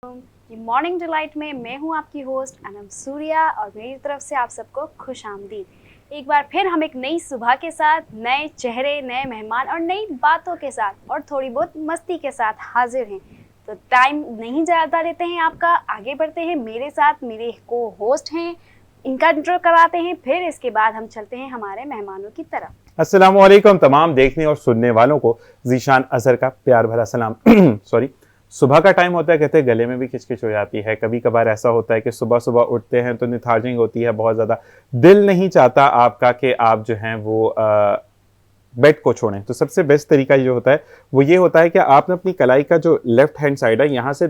कि morning delight में मैं हूं आपकी होस्ट अनम सूर्या और मेरी तरफ से आप सबको खुश आमदीद। एक बार फिर हम एक नई सुबह के साथ, नए चेहरे, नए मेहमान और नई बातों के साथ और थोड़ी बहुत मस्ती के साथ हाजिर हैं। तो टाइम नहीं ज़्यादा लेते हैं आपका, आगे बढ़ते हैं। मेरे साथ मेरे को होस्ट हैं, इनका इंट्रो कराते हैं, फिर इसके बाद हम चलते हैं हमारे मेहमानों की तरफ। अस्सलाम वालेकुम तमाम देखने और सुनने वालों को ज़ीशान अज़हर का प्यार भरा सलाम। सॉरी, सुबह का टाइम होता है, कहते हैं गले में भी खिचखिच हो जाती है। कभी कभार ऐसा होता है कि सुबह सुबह उठते हैं तो निथार्जिंग होती है बहुत ज़्यादा, दिल नहीं चाहता आपका कि आप जो हैं वो बेड को छोड़ें। तो सबसे बेस्ट तरीका जो होता है वो ये होता है कि आपने अपनी कलाई का जो लेफ्ट हैंड साइड है यहाँ से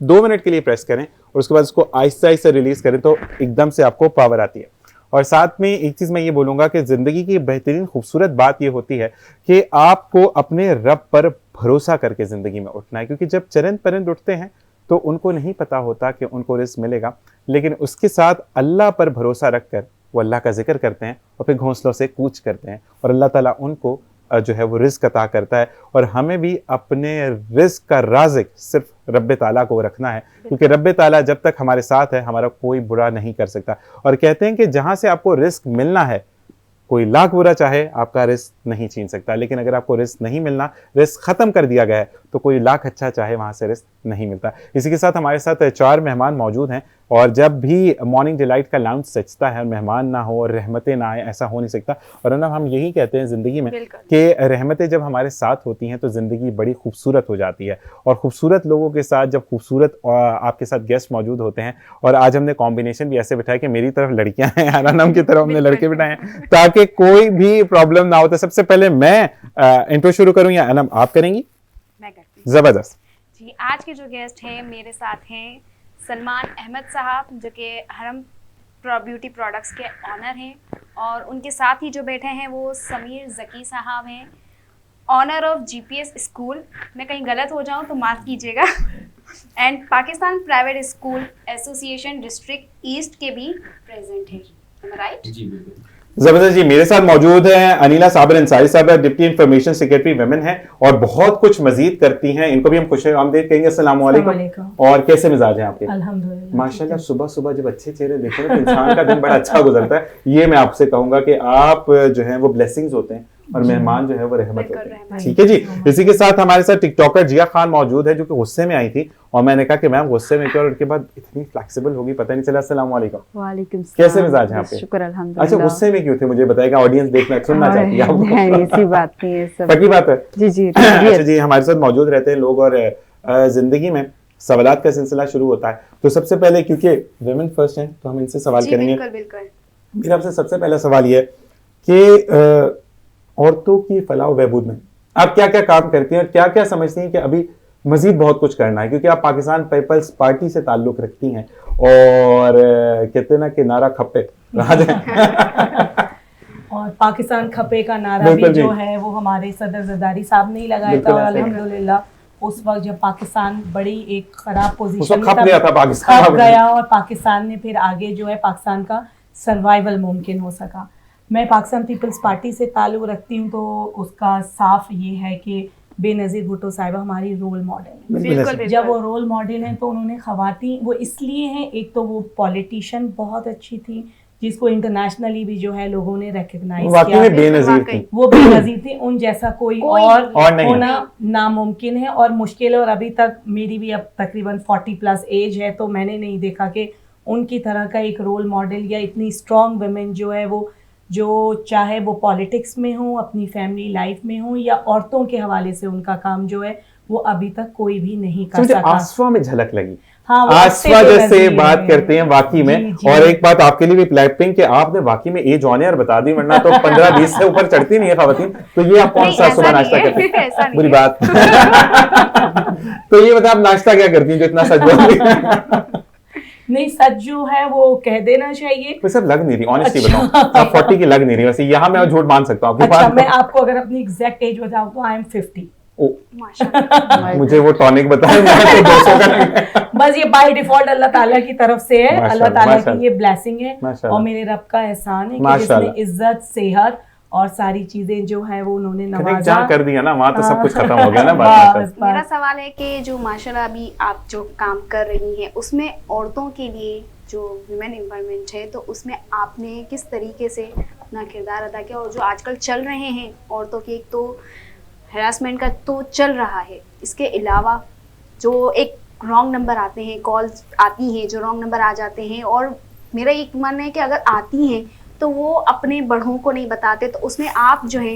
2 मिनट के लिए प्रेस करें और उसके बाद उसको आहिस्ता आहिस्ता रिलीज करें तो एकदम से आपको पावर आती है। और साथ में एक चीज़ मैं ये बोलूँगा कि ज़िंदगी की बेहतरीन खूबसूरत बात ये होती है कि आपको अपने रब पर भरोसा करके ज़िंदगी में उठना है, क्योंकि जब चरंद परिंद उठते हैं तो उनको नहीं पता होता कि उनको रिज़्क मिलेगा, लेकिन उसके साथ अल्लाह पर भरोसा रख कर वो अल्लाह का जिक्र करते हैं और फिर घोंसलों से कूच करते हैं और अल्लाह ताला उनको जो है वो रिज़्क अता करता है। और हमें भी अपने रिज़्क का राज़िक सिर्फ रब्बे ताला को रखना है, क्योंकि रब्बे ताला जब तक हमारे साथ है हमारा कोई बुरा नहीं कर सकता। और कहते हैं कि जहाँ से आपको रिज़्क मिलना है कोई लाख बुरा चाहे आपका रिज़्क नहीं छीन सकता, लेकिन अगर आपको रिज़्क नहीं मिलना, रिज़्क ख़त्म कर दिया गया है तो कोई लाख अच्छा चाहे वहाँ से रिज़्क नहीं मिलता। इसी के साथ हमारे साथ 4 मेहमान मौजूद हैं और जब भी मॉर्निंग डिलाइट का लाउंज सजता है और मेहमान ना हो और रहमतें ना आए, ऐसा हो नहीं सकता। और ना हम यही कहते हैं ज़िंदगी में कि रहमतें जब हमारे साथ होती हैं तो ज़िंदगी बड़ी खूबसूरत हो जाती है। और खूबसूरत लोगों के साथ जब खूबसूरत आपके साथ गेस्ट मौजूद होते हैं, और आज हमने कॉम्बिनेशन भी ऐसे बिठाया कि मेरी तरफ लड़कियां हैं, अनम की तरफ हमने लड़के बिठाए हैं ताकि कोई भी प्रॉब्लम ना हो। तो सबसे पहले मैं इंट्रो शुरू करूं या अनम आप करेंगी? मैं करती हूं। जबरदस्त जी, आज के जो गेस्ट हैं मेरे साथ हैं सलमान अहमद साहब, जो कि हरम ब्यूटी प्रोडक्ट्स के ऑनर हैं, और उनके साथ ही जो बैठे हैं वो समीर ज़की साहब हैं, ऑनर ऑफ जीपीएस स्कूल। मैं कहीं गलत हो जाऊं तो माफ़ कीजिएगा। And Pakistan private school association district east के भी प्रेजेंट हैं, राइट? जी बिल्कुल। जबरदस्त जी। मेरे साथ मौजूद हैं अनीला साबिर अंसारी साहब, डिप्टी इंफॉर्मेशन सेक्रेटरी वुमेन है और बहुत कुछ मजीद करती हैं। इनको भी हम खुश आमदीद कहेंगे। अस्सलाम वालेकुम। और कैसे मिजाज हैं आपके? अल्हम्दुलिल्लाह माशाल्लाह। सुबह सुबह जब अच्छे चेहरे देखो ना तो इंसान का दिन बड़ा अच्छा गुजरता है। ये मैं आपसे कहूंगा कि आप जो है वो ब्लेसिंग्स होते हैं और मेहमान जो है वो रहमत होते हैं। ठीक है जी। इसी के साथ हमारे साथ टिकटॉकर जिया खान मौजूद है जो कि गुस्से में आई थी और मैंने कहा कि मैम गुस्से में क्यों, और उनके बाद इतनी फ्लेक्सिबल होगी पता नहीं चला। अस्सलाम वालेकुम। वालेकुम सलाम। कैसे मिजाज हैं आपके? शुक्र अल्हम्दुलिल्लाह। अच्छा, गुस्से में क्यों थे मुझे बताएगा, ऑडियंस देखना सुनना चाहती है आपको। नहीं, ऐसी बात नहीं है, सब पक्की बात है। जी जी। अच्छा जी, हमारे साथ मौजूद रहते हैं लोग और जिंदगी में सवालात का सिलसिला शुरू होता है। तो सबसे पहले क्योंकि वुमेन फर्स्ट हैं तो हम इनसे सवाल करेंगे। बिल्कुल बिल्कुल। मेरा आपसे सबसे पहला सवाल ये है कि औरतों की फलाह व बहबूद में आप क्या क्या काम करती हैं और क्या क्या समझती हैं कि अभी मजीद बहुत कुछ करना है, क्योंकि आप पाकिस्तान पीपल्स पार्टी से ताल्लुक रखती हैं और कहते हैं ना कि नारा खप्पे और पाकिस्तान खपे का नारा भी जो है वो हमारे सदर जरदारी साहब ने ही लगाया था और अल्हम्दुलिल्लाह उस वक्त जब पाकिस्तान बड़ी एक खराब पोजीशन में खप गया था, पाकिस्तान खप गया और पाकिस्तान ने फिर आगे जो है पाकिस्तान का सर्वाइवल मुमकिन हो सका। मैं पाकिस्तान पीपल्स पार्टी से ताल्लुक़ रखती हूँ तो उसका साफ ये है कि बेनज़ीर भुट्टो साहिबा हमारी रोल मॉडल है। बिल्कुल। जब वो रोल मॉडल हैं तो उन्होंने ख़वातीन वो इसलिए हैं, एक तो वो पॉलिटिशियन बहुत अच्छी थी जिसको इंटरनेशनली भी जो है लोगों ने रिकग्नाइज किया, बेनज़ीर थी। वो बेनज़ीर थी, उन जैसा कोई और होना नामुमकिन है और मुश्किल है। और अभी तक मेरी भी अब तकरीबन 40+ एज है तो मैंने नहीं देखा कि उनकी तरह का एक रोल मॉडल या इतनी स्ट्रॉन्ग वुमेन जो है वो जो चाहे वो पॉलिटिक्स में हो, अपनी फैमिली लाइफ में हो या औरतों के हवाले से उनका काम जो है वो अभी तक कोई भी नहीं कर सका। आसफा में झलक लगी। हाँ, आसफा जैसे बात करते हैं वाकई में। और एक बात आपके लिए भी प्लेपिंग कि आपने वाकई में एज ऑन एयर बता दी, वरना तो 15-20 से ऊपर चढ़ती नहीं है खवातीन। तो ये आप कौन सा सुबह नाश्ता करते हैं? बुरी बात। तो ये बता, आप नाश्ता क्या करती हैं जो इतना सच बोल नहीं, सच जो है वो कह देना चाहिए। सब लग नहीं रही, ऑनेस्टली बताऊं आप 40 की लग नहीं रही। वैसे यहाँ मैं झूठ मान सकता हूँ। अच्छा, मैं आपको अगर अपनी एग्जैक्ट एज बताऊं तो आई एम 50। माशाल्लाह। मुझे वो टॉनिक बताएं, मैं तो 200 का नहीं। बस ये बाय डिफॉल्ट अल्लाह ताला की तरफ से है, अल्लाह ताला की ये ब्लेसिंग है और मेरे रब का एहसान है कि जिसने इज्जत, सेहत और सारी चीजें जो है वो उन्होंने कनेक्ट नवाजा। जहाँ कर दिया ना वहाँ तो सब कुछ खत्म हो गया ना बस, बात। बस। मेरा सवाल है कि जो माशाल्लाह अभी आप जो काम कर रही हैं उसमें औरतों के लिए जो वुमेन एम्पावरमेंट है तो उसमें आपने किस तरीके से अपना किरदार अदा किया, और जो आजकल चल रहे हैं औरतों के, एक तो हैरासमेंट का तो चल रहा है, इसके अलावा जो एक रॉन्ग नंबर आते हैं, कॉल्स आती हैं जो रॉन्ग नंबर आ जाते हैं, और मेरा एक मानना है कि अगर आती हैं तो वो अपने बढ़ों को नहीं बताते, तो उसमें आप जो है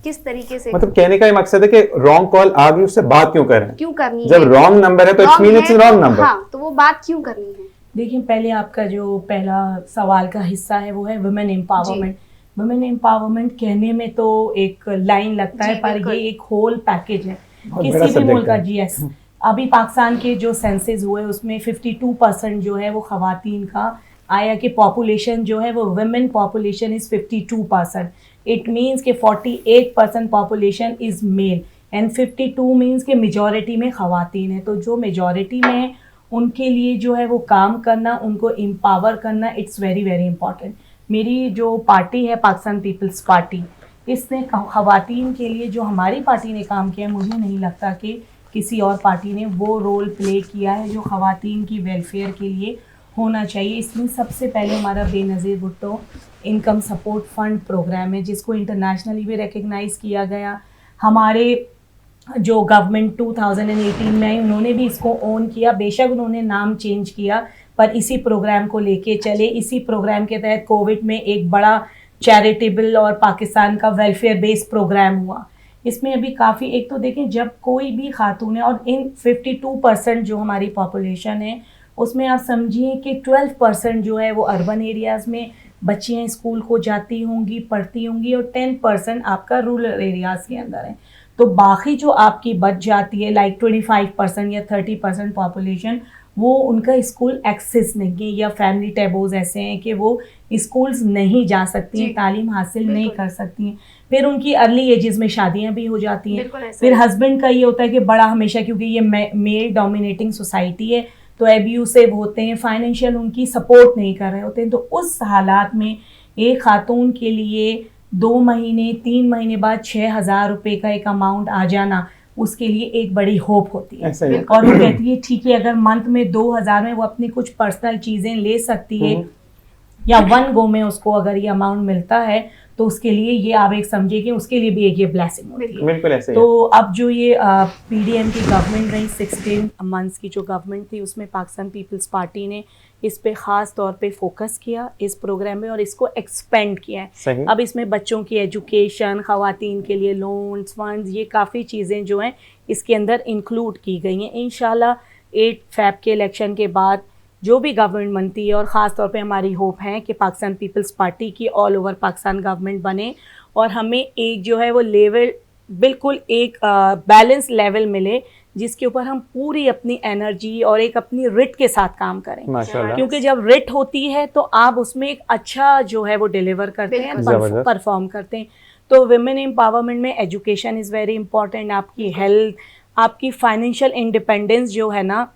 किस तरीके से मतलब कहने का ये मकसद है कि रॉन्ग कॉल आ गई उससे बात क्यों करें, क्यों करनी जब है? रॉन्ग नंबर है तो it's mean it's wrong number. हाँ, तो वो बात क्यों करनी है? देखिए, पहले आपका जो पहला सवाल का हिस्सा है वो है वुमेन एम्पावरमेंट। वुमेन एम्पावरमेंट कहने में तो एक लाइन लगता है, जी, पर बिल्कुल। ये एक होल पैकेज है बहुत बड़ा किसी भी subject मुल्क का। है। जी यस, अभी पाकिस्तान के जो सेंसेस हुए उसमें 52% जो है वो खवातीन का आया कि पॉपुलेशन जो है वो women population is 52%। It means कि 48% population is male and 52 means कि मेजॉरिटी में खवातीन है। तो जो मेजॉरिटी में है उनके लिए जो है वो काम करना, उनको एम्पावर करना, इट्स वेरी वेरी इंपॉर्टेंट। मेरी जो पार्टी है पाकिस्तान पीपल्स पार्टी, इसने खवातीन के लिए जो हमारी पार्टी ने काम किया है, मुझे नहीं लगता कि किसी और पार्टी ने वो रोल प्ले किया है जो खवातीन की वेलफेयर के लिए होना चाहिए। इसमें सबसे पहले हमारा Benazir Bhutto income support fund programme है जिसको इंटरनेशनली भी रिकग्नाइज़ किया गया। हमारे जो गवर्नमेंट 2018 में आई उन्होंने भी इसको ओन किया, बेशक उन्होंने नाम चेंज किया पर इसी प्रोग्राम को लेके चले। इसी प्रोग्राम के तहत कोविड में एक बड़ा चैरिटेबल और पाकिस्तान का वेलफेयर बेस्ड प्रोग्राम हुआ। इसमें अभी काफ़ी, एक तो देखें जब कोई भी खातून है, और इन 52% जो हमारी पॉपुलेशन है उसमें आप समझिए कि 12% जो है वो अर्बन एरियाज़ में बच्चियाँ स्कूल को जाती होंगी, पढ़ती होंगी, और 10% आपका रूरल एरियाज़ के अंदर है। तो बाकी जो आपकी बच जाती है लाइक 25% या 30% पॉपुलेशन, वो उनका स्कूल एक्सेस नहीं है, या फैमिली टेबोज ऐसे हैं कि वो स्कूल्स नहीं जा सकती हैं, तालीम हासिल नहीं कर सकती हैं। फिर उनकी अर्ली एजेस में शादियां भी हो जाती हैं। फिर हस्बैंड का ये होता है कि बड़ा हमेशा, क्योंकि ये मेल डोमिनेटिंग सोसाइटी है तो एब्यूसिव होते हैं, फाइनेंशियल उनकी सपोर्ट नहीं कर रहे होते हैं। तो उस हालात में एक खातून के लिए 2 महीने 3 महीने बाद 6,000 रुपये का एक अमाउंट आ जाना उसके लिए एक बड़ी होप होती है। और वो कहती है ठीक है, अगर मंथ में 2,000 में वो अपनी कुछ पर्सनल चीज़ें ले सकती है, या 1 गो में उसको अगर ये अमाउंट मिलता है तो उसके लिए ये आप एक समझिए कि उसके लिए भी एक ये ब्लेसिंग होती है। बिल्कुल ऐसे तो अब जो ये पीडीएम की गवर्नमेंट रही 16 मंथ्स की जो गवर्नमेंट थी, उसमें पाकिस्तान पीपल्स पार्टी ने इस पे ख़ास तौर पे फोकस किया इस प्रोग्राम में, और इसको एक्सपेंड किया है। अब इसमें बच्चों की एजुकेशन, ख़वातीन के लिए लोन्स, फंड्स, ये काफ़ी चीज़ें जो हैं इसके अंदर इंक्लूड की गई हैं। इंशाल्लाह 8 फ़रवरी के इलेक्शन के बाद जो भी गवर्नमेंट बनती है, और ख़ास तौर पे हमारी होप है कि पाकिस्तान पीपल्स पार्टी की ऑल ओवर पाकिस्तान गवर्नमेंट बने, और हमें एक जो है वो लेवल, बिल्कुल एक बैलेंस लेवल मिले जिसके ऊपर हम पूरी अपनी एनर्जी और एक अपनी रिट के साथ काम करें। क्योंकि जब रिट होती है तो आप उसमें एक अच्छा जो है वो डिलीवर करते हैं, परफॉर्म करते हैं। तो वुमेन एम्पावरमेंट में एजुकेशन इज़ वेरी इंपॉर्टेंट, आपकी हेल्थ, आपकी फाइनेंशियल इंडिपेंडेंस जो है ना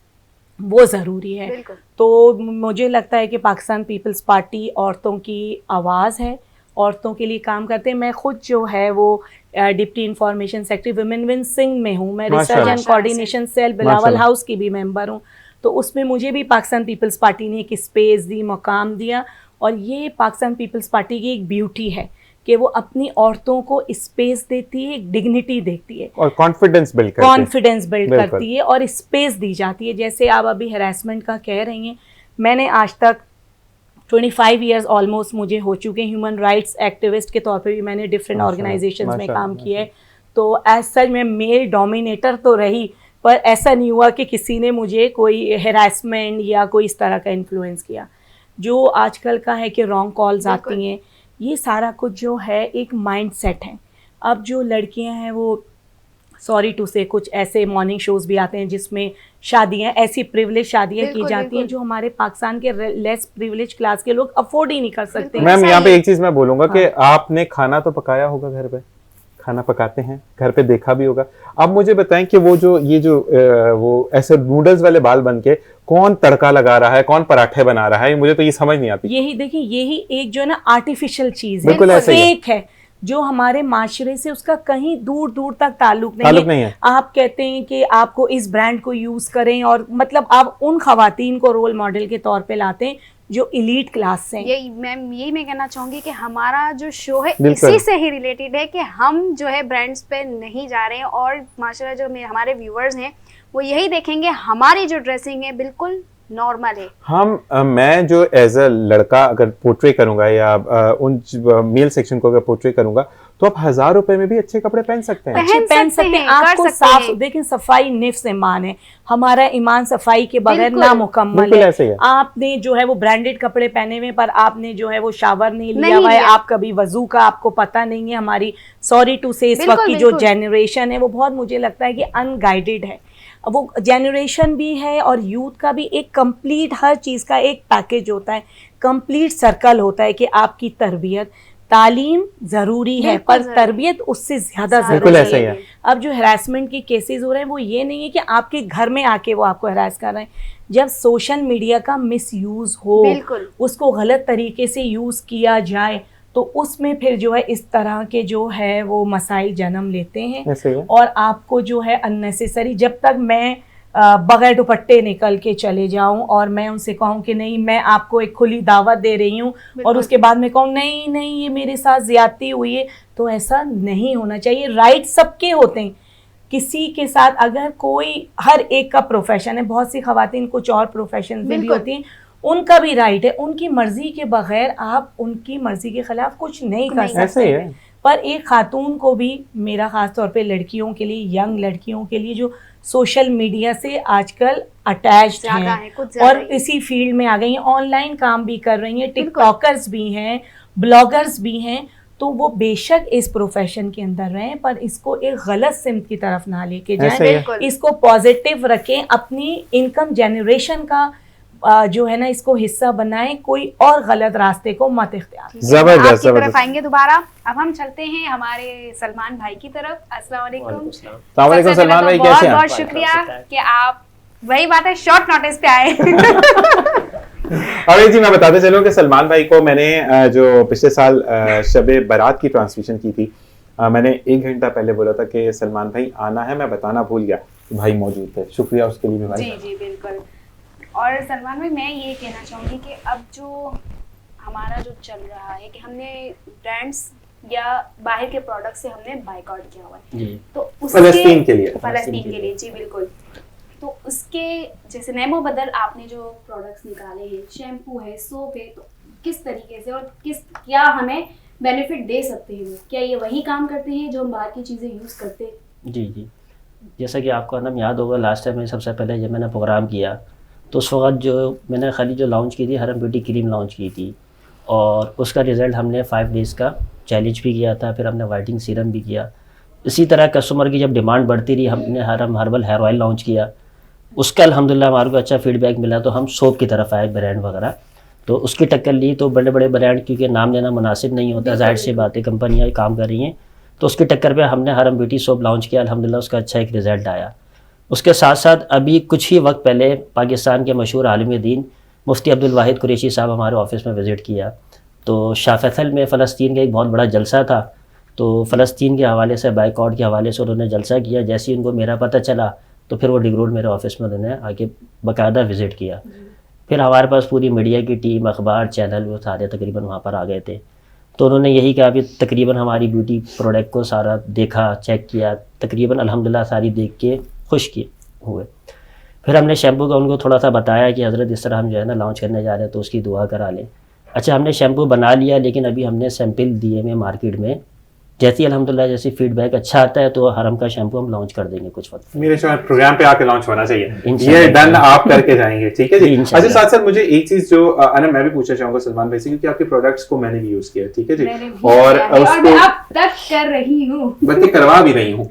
वो ज़रूरी है। तो मुझे लगता है कि पाकिस्तान पीपल्स पार्टी औरतों की आवाज़ है, औरतों के लिए काम करते हैं। मैं खुद जो है वो deputy information secretary women wing Sindh में हूँ, मैं research and coordination cell Bilawal house की भी मेंबर हूँ। तो उसमें मुझे भी पाकिस्तान पीपल्स पार्टी ने एक स्पेस दी, मकाम दिया, और ये पाकिस्तान पीपल्स पार्टी की एक ब्यूटी है कि वो अपनी औरतों को स्पेस देती है, एक डिग्निटी देती है, और कॉन्फिडेंस बिल्ड करती है, और स्पेस दी जाती है। जैसे आप अभी हरासमेंट का कह रही हैं, मैंने आज तक 25 इयर्स ऑलमोस्ट मुझे हो चुके हैं ह्यूमन राइट्स एक्टिविस्ट के तौर पे भी मैंने डिफरेंट ऑर्गेनाइजेशंस में काम किया है। तो एज सच मैं मेल डोमिनेटर तो रही, पर ऐसा नहीं हुआ कि किसी ने मुझे कोई हैरासमेंट या कोई इस तरह का इन्फ्लुएंस किया। जो आजकल का है कि रॉन्ग कॉल्स आती हैं, ये सारा कुछ जो है एक माइंड सेट है। अब जो लड़कियां हैं वो सॉरी टू से कुछ ऐसे मॉर्निंग शोज़ भी आते हैं जिसमें शादियां, ऐसी प्रिविलेज शादियां की जाती हैं जो हमारे पाकिस्तान के लेस प्रिविलेज क्लास के लोग अफोर्ड ही नहीं कर सकते। मैम यहाँ पे एक चीज़ मैं बोलूँगा कि आपने खाना तो पकाया होगा, घर पे खाना पकाते हैं, घर पे देखा भी होगा। अब मुझे बताएं कि वो जो ये जो वो ऐसे नूडल्स वाले बाल बन के कौन तड़का लगा रहा है, कौन पराठे बना रहा है, मुझे तो ये समझ नहीं आती। यही देखिए, यही एक जो है ना आर्टिफिशियल चीज़ है, बिल्कुल फेक है। जो हमारे माशरे से उसका कहीं दूर दूर तक ताल्लुक नहीं है। आप कहते हैं कि आपको इस ब्रांड को यूज करें और मतलब आप उन खवातीन को रोल मॉडल के तौर पे लाते हैं जो एलीट क्लास से। यही मैं कहना चाहूंगी कि हमारा जो शो है इसी से ही रिलेटेड है कि हम जो है ब्रांड्स पे नहीं जा रहे हैं और माशाल्लाह जो हमारे व्यूअर्स हैं वो यही देखेंगे हमारी जो ड्रेसिंग है बिल्कुल नॉर्मल है। मैं जो एज अ लड़का अगर पोर्ट्रे करूंगा या उन मेल सेक्शन को अगर पोर्ट्रे करूंगा तो आप 1000 रुपए में भी अच्छे कपड़े पहन सकते हैं। पहन सकते हैं, आपको साफ देखें, सफाई निफ्स ईमान है, हमारा ईमान सफाई के बगैर नामुकम्मल है। आपने जो है वो ब्रांडेड कपड़े पहने हुए पर आपने जो है वो शावर नहीं लिया हुआ है, आप कभी वजू का आपको पता नहीं है। हमारी सॉरी टू से इस वक्त की जो जनरेशन है वो बहुत मुझे लगता है कि अनगाइडेड है। वो जनरेशन भी है और यूथ का भी एक कंप्लीट हर चीज़ का एक पैकेज होता है, कंप्लीट सर्कल होता है कि आपकी तरबियत तालीम ज़रूरी है पर तरबियत उससे ज़्यादा ज़रूरी है। अब जो हरासमेंट की केसेस हो रहे हैं वो ये नहीं है कि आपके घर में आके वो आपको हरास कर रहे हैं, जब सोशल मीडिया का मिसयूज़ हो, उसको गलत तरीके से यूज़ किया जाए तो उसमें फिर जो है इस तरह के जो है वो मसाइल जन्म लेते हैं। और आपको जो है अननेसेसरी, जब तक मैं बगैर दुपट्टे निकल के चले जाऊं और मैं उनसे कहूं कि नहीं मैं आपको एक खुली दावत दे रही हूं और उसके बाद मैं कहूं नहीं नहीं ये मेरे साथ ज्यादती हुई है, तो ऐसा नहीं होना चाहिए। राइट सबके होते हैं, किसी के साथ अगर कोई, हर एक का प्रोफेशन है, बहुत सी खवातीन कुछ और प्रोफेशन में भी होती हैं, उनका भी राइट है, उनकी मर्जी के बगैर आप उनकी मर्जी के खिलाफ कुछ नहीं कर सकते। पर एक खातून को भी, मेरा खास तौर पे लड़कियों के लिए, यंग लड़कियों के लिए जो सोशल मीडिया से आजकल अटैच्ड हैं और इसी फील्ड में आ गई हैं, ऑनलाइन काम भी कर रही हैं, टिकटॉकर्स भी हैं, ब्लॉगर्स भी हैं, तो वो बेशक इस प्रोफेशन के अंदर रहें पर इसको एक गलत सिमत की तरफ ना लेके जाएं, इसको पॉजिटिव रखें, अपनी इनकम जनरेशन का जो है ना इसको हिस्सा बनाएं, कोई और गलत रास्ते को मत इख्तियार। जबरदस्त तरफ आएंगे दोबारा। अब हम चलते हैं हमारे सलमान भाई की तरफ। अस्सलाम वालेकुम सलमान भाई, कैसे हैं? बहुत शुक्रिया कि आप, वही बात है, शॉर्ट नोटिस पे आए। अरे जी, मैं बताते चलूं कि सलमान भाई को मैंने जो पिछले साल शबे बारात की ट्रांसमिशन की थी, मैंने 1 घंटा पहले बोला था कि सलमान भाई आना है, मैं बताना भूल गया, तो भाई मौजूद थे, शुक्रिया उसके लिए भी भाई। जी जी बिल्कुल। और सलमान भाई मैं ये कहना चाहूँगी कि अब जो हमारा जो चल रहा है कि हमने ब्रांड्स या बाहर के प्रोडक्ट से हमने बायकॉट किया हुआ है, तो उसके फलस्तीन के लिए जी बिल्कुल, तो उसके जैसे नेमो बदल आपने जो प्रोडक्ट्स निकाले हैं, शैम्पू है, सोप है, तो किस तरीके से और क्या हमें बेनिफिट दे सकते हैं? क्या ये वही काम करते हैं जो हम बाहर की चीज़ें यूज़ करते हैं? जी जी, जैसा कि आपको नाम याद होगा, लास्ट टाइम में सबसे पहले जब मैंने प्रोग्राम किया तो उस वक्त जो मैंने खाली जो लॉन्च की थी हरम ब्यूटी क्रीम लॉन्च की थी और उसका रिज़ल्ट हमने 5 डेज़ का चैलेंज भी किया था, फिर हमने वाइटनिंग सीरम भी किया। इसी तरह कस्टमर की जब डिमांड बढ़ती रही, हमने हरम हर्बल हेयर ऑयल लॉन्च किया, उसका अल्हम्दुलिल्लाह हमारे को अच्छा फीडबैक मिला, तो हम सोप की तरफ आए ब्रांड वगैरह, तो उसकी टक्कर ली। तो बड़े बड़े ब्रांड क्योंकि नाम लेना मुनासिब नहीं होता, जाहिर सी बात है कंपनियाँ काम कर रही हैं, तो उसकी टक्कर पे हमने हरम ब्यूटी सोप लॉन्च किया, अल्हम्दुलिल्लाह उसका अच्छा एक रिज़ल्ट आया। उसके साथ साथ अभी कुछ ही वक्त पहले पाकिस्तान के मशहूर आलिम दीन मुफ्ती अब्दुल वाहिद कुरैशी साहब हमारे ऑफिस में विज़िट किया, तो शाह फैसल में फ़लस्तीन का एक बहुत बड़ा जलसा था, तो फ़लस्तीन के हवाले से, बायकॉट के हवाले से उन्होंने जलसा किया। जैसे ही उनको मेरा पता चला तो फिर वो डिग रोड मेरे ऑफिस में उन्होंने आके बाकायदा विज़िट किया। फिर हमारे पास पूरी मीडिया की टीम, अखबार, चैनल, वो सारे तकरीबन वहाँ पर आ गए थे, तो उन्होंने यही कहा कि तकरीबन हमारी ब्यूटी प्रोडक्ट को सारा देखा, चेक किया, तकरीबन अल्हम्दुलिल्लाह सारी देख के खुश किए हुए। फिर हमने शैम्पू का उनको थोड़ा सा बताया कि हज़रत इस तरह हम जो है ना लॉन्च करने जा रहे हैं, तो उसकी दुआ करा लें। अच्छा, हमने शैम्पू बना लिया, लेकिन अभी हमने सैंपल दिए में मार्केट में, जैसे ही अल्हम्दुलिल्लाह जैसे फीडबैक अच्छा आता है तो हरम का शैम्पू हम लॉन्च कर देंगे कुछ वक्त। मेरे प्रोग्राम पे आके लॉन्च होना चाहिए, ये डन आप करके जाएंगे, ठीक है जी। अच्छा, साथ साथ मुझे एक चीज जो अना मैं भी पूछना चाहूंगा सलमान भाई से, क्योंकि आपके प्रोडक्ट्स को मैंने भी यूज किया, ठीक है जी, और उसको अब तक कर रही हूँ, बल्कि करवा भी रही हूँ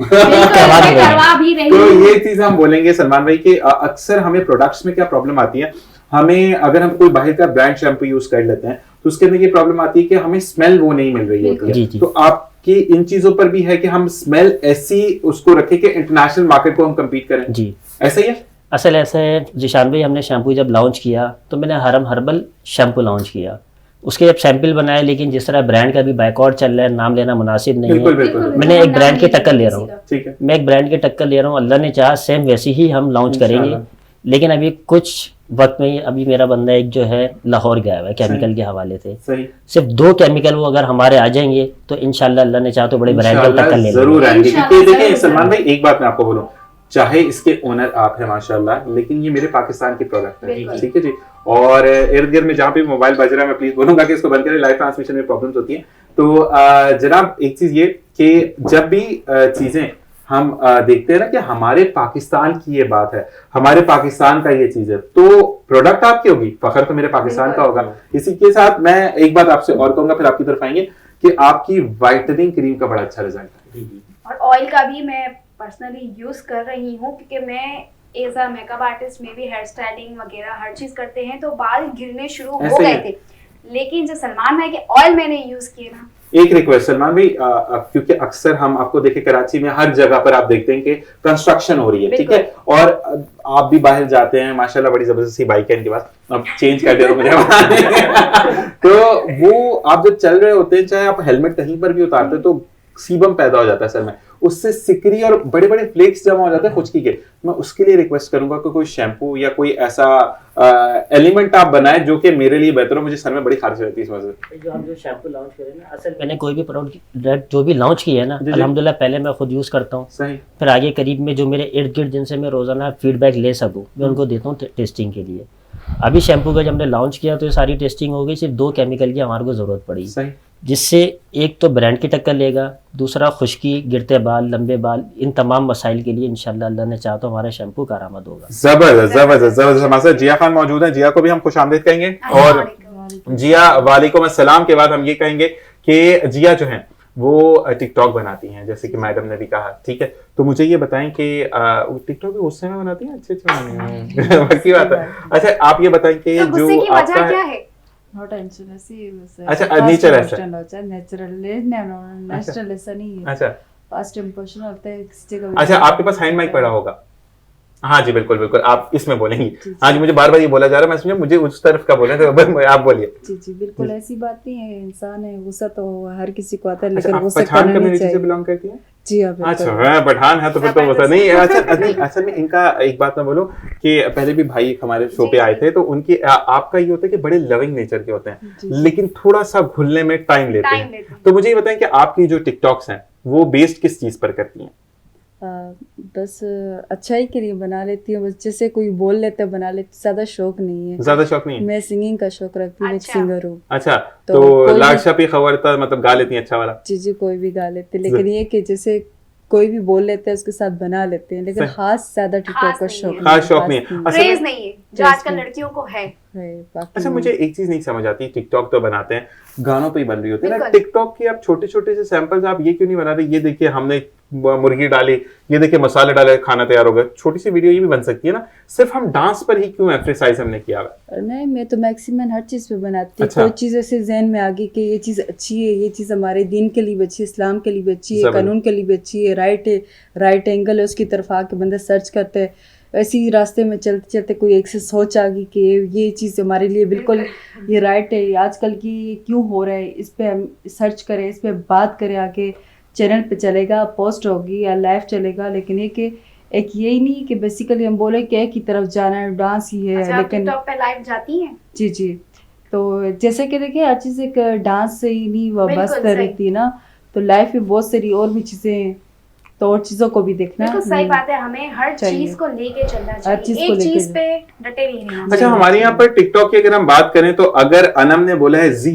तो ये चीज हम बोलेंगे सलमान भाई कि अक्सर हमें प्रोडक्ट्स में क्या प्रॉब्लम आती है, हमें अगर हम कोई बाहर का ब्रांड शैम्पू यूज कर लेते हैं तो उसके अंदर ये प्रॉब्लम आती है कि हमें स्मेल वो नहीं मिल रही होती है, तो आप कि इन चीजों पर भी है कि हम स्मेल ऐसी उसको रखें कि इंटरनेशनल मार्केट को हम कम्पीट करें। जी ऐसा ही है, असल ऐसा है जिशान भाई, हमने शैम्पू जब लॉन्च किया तो मैंने हरम हर्बल शैम्पू लॉन्च किया, उसके अब सैंपल बनाए, लेकिन जिस तरह ब्रांड का भी बाइकआउट चल रहा है, नाम लेना मुनासिब नहीं बिल्कुल है। बिल्कुल मैंने एक ब्रांड की टक्कर ले रहा हूँ, ठीक है मैं एक ब्रांड की टक्कर ले रहा हूँ, अल्लाह ने चाहा सेम वैसे ही हम लॉन्च करेंगे। इंशाल्लाह। लेकिन अभी कुछ वक्त में ही अभी मेरा बंदा एक जो है लाहौर गया हुआ है केमिकल के हवाले से, सही सिर्फ 2 केमिकल वो अगर हमारे आ जाएंगे तो इंशाल्लाह अल्लाह ने चाहा तो बड़े ब्रांड की टक्कर ले जरूर लेंगे। आएंगे। इंशाल्लाह, क्योंकि देखिए जरूर, सलमान जरूर। भाई, एक बात मैं आपको बोलूं, चाहे इसके ओनर आप हैं माशाल्लाह, लेकिन ये मेरे पाकिस्तान की प्रोडक्ट है, बिल्कुल। ठीक है जी। और इर्द गिर्द में जहाँ पे मोबाइल बज रहा है, मैं प्लीज बोलूंगा कि इसको बंद करें, लाइव ट्रांसमिशन में प्रॉब्लम्स होती हैं। तो जनाब एक चीज ये कि जब भी चीजें हम देखते हैं ना कि हमारे पाकिस्तान की ये बात है, हमारे पाकिस्तान का ये चीज है, तो प्रोडक्ट आपकी होगी, फखर तो मेरे पाकिस्तान का होगा। इसी के साथ मैं एक बात आपसे और कहूंगा, फिर आपकी तरफ आएंगे, कि आपकी वाइटनिंग क्रीम का बड़ा अच्छा रिजल्ट है। और ऑयल का भी मैं पर्सनली यूज कर रही हूँ, क्योंकि मैं एज अ मेकअप आर्टिस्ट में भी हेयर स्टाइलिंग वगैरह हर चीज करते हैं, तो बाल गिरने शुरू हो ऐसे गए ही। थे। लेकिन जो सलमान भाई के ऑयल मैंने यूज किए ना, एक रिक्वेस्ट सलमान भाई, क्योंकि अक्सर हम आपको देखे कराची में हर जगह पर आप देखते हैं कि कंस्ट्रक्शन हो रही है, ठीक है, और आप भी बाहर जाते हैं, माशाल्लाह बड़ी जबरदस्ती बाइक है इनके पास, अब चेंज कर दे तो मुझे तो वो आप जब चल रहे होते हैं, चाहे आप हेलमेट कहीं पर भी उतारते हैं, तो सीबम पैदा हो जाता है सर में, उससे सिकरी और बड़े बड़े फ्लेक्स जमा हो जाते हैं खुशकी के। मैं उसके लिए रिक्वेस्ट करूंगा कि कोई शैम्पू या कोई ऐसा एलिमेंट आप बनाए जो कि मेरे लिए बेहतर हो, मुझे सर में बड़ी खारिश रहती है इस वजह से। जो हम जो शैम्पू लॉन्च करें ना, असल मैंने कोई भी प्रोडक्ट जो भी लॉन्च किया है ना, जी, जी। अल्हम्दुलिल्लाह पहले मैं खुद यूज़ करता हूँ, सही फिर आगे करीब में जो मेरे इर्द गिर्द जिनसे मैं रोज़ाना फीडबैक ले सकूँ, मैं उनको देता हूँ टेस्टिंग के लिए। अभी शैम्पू का जब हमने लॉन्च किया तो ये सारी टेस्टिंग हो गई, सिर्फ 2 केमिकल की हमारे को ज़रूरत पड़ी, सही जिससे एक तो ब्रांड की टक्कर लेगा, दूसरा खुश्की, गिरते बाल, लंबे बाल, इन तमाम मसाइल के लिए इंशाल्लाह अल्लाह ने चाहा तो हमारा शैम्पू कारआमद होगा। जबरदस्त जबरदस्त जबरदस्त। हमारे साथ जिया खान मौजूद है, जिया को भी हम खुश आमदीद कहेंगे। और जिया वालेकुम अस्सलाम के बाद हम ये कहेंगे कि जिया जो है वो टिकटॉक बनाती हैं, जैसे कि मैडम ने भी कहा, ठीक है, तो मुझे ये बताएं कि टिकटॉक उस समय बनाती हैं, अच्छे बाकी बात है। अच्छा आप ये बताएं कि तो जो गुस्से की वजह आपका क्या है? नो टेंशन ऐसी बस अच्छा, fast nature ऐसा emotion होता है, नेचुरल नेचुरल ऐसा नहीं है, अच्छा फास्ट इम्पोर्शन होता है किसी जगह। अच्छा आपके पास हैंड माइक पड़ा होगा? हाँ जी बिल्कुल बिल्कुल, आप इसमें बोलेंगी। जी। हाँ जी, मुझे बार बार ये बोला जा रहा है, मैं समझा मुझे उस तरफ का बोले, तो आप बोलिए। जी जी बिल्कुल ऐसी बात नहीं है, इंसान है, गुस्सा तो हर किसी को आता है, अच्छा, लेकिन आप गुस्सा पठान करना नहीं कम्युनिटी से चाहिए। बिलोंग करती हैं? जी हाँ बिल्कुल। अच्छा मैं पठान है तो फिर तो पता नहीं। अच्छा नहीं, असल में इनका एक बात मैं बोलूं कि पहले भी भाई हमारे शो पे आए थे, तो उनकी आपका ये होता है कि बड़े लविंग नेचर के होते हैं, जी। लेकिन थोड़ा सा घुलने में टाइम लेते हैं। तो मुझे ये बताएं कि आपकी जो टिकटॉक्स हैं वो बेस्ड किस चीज पर करती हैं? बस अच्छाई के लिए बना लेती हूँ, बस जैसे कोई बोल लेता है बना लेती, ज्यादा शौक नहीं है। ज्यादा शौक नहीं है? मैं सिंगिंग का शौक रखती हूँ, एक अच्छा। सिंगर हूँ। अच्छा तो तो कोई भी- लाडशा पे खबर था, मतलब गा लेती हैं अच्छा वाला? जी जी कोई भी गा लेते, लेकिन ये कि जैसे कोई भी बोल लेते हैं उसके साथ बना लेते हैं, लेकिन सही। खास ज्यादा टिकटॉक खास का नहीं शौक है। खास शौक नहीं है। असल क्रेज में- नहीं है जो Craze आजकल नहीं। लड़कियों को है। बाकी अच्छा मुझे एक चीज नहीं समझ आती, टिकटॉक तो बनाते हैं, गानों पे ही बन रही होती है ना, बिल्कुल। टिकटॉक के आप छोटे छोटे से सैंपल्स आप ये क्यों नहीं बना रहे? ये देखिए हमने मुर्गी डाली, ये देखिए मसाले डाले, खाना तैयार हो गया, छोटी सी वीडियो ये भी बन सकती है ना, सिर्फ हम डांस पर ही क्यों एम्फेसाइज हमने किया हुआ है? नहीं, मैं तो मैक्सिमम हर चीज़ पे बनाती हूँ। अच्छा। कोई चीज़ ऐसे जहन में आ गई कि ये चीज़ अच्छी है, ये चीज़ हमारे दीन के लिए भी अच्छी है, इस्लाम के लिए भी अच्छी है, जबरदस्त। कानून के लिए भी अच्छी है, राइट एंगल है, उसकी तरफ आके बंदा सर्च करते हैं। ऐसे ही रास्ते में चलते चलते कोई एक से सोच आ गई कि ये चीज़ हमारे लिए बिल्कुल ये राइट है, ये आजकल की क्यों हो रहा है, इस पे हम सर्च करें, इस पे बात करें, आके चैनल पे चलेगा, पोस्ट होगी या लाइव चलेगा। लेकिन एक यही नहीं कि बेसिकली हम बोले कि एक ही तरफ जाना है, डांस ही है, अच्छा, आप लेकिन टिकटॉक पे लाइव जाती हैं? जी जी। तो जैसे कि देखिए हर चीज़ एक डांस से ही नहीं वाबस्ता सही। रहती है ना, तो लाइफ में बहुत सारी और भी चीज़ें हैं, तो और चीज़ों को भी देखना बिल्कुल सही बात है, हमें हर चाहिए। चीज को लेके चलना चीज चाहिए, को एक लेके चीज पे डटे नहीं रहना अच्छा चाहिए। हमारे यहाँ पर टिकटॉक की अगर हम बात करें, तो अगर अनम ने बोला है जी,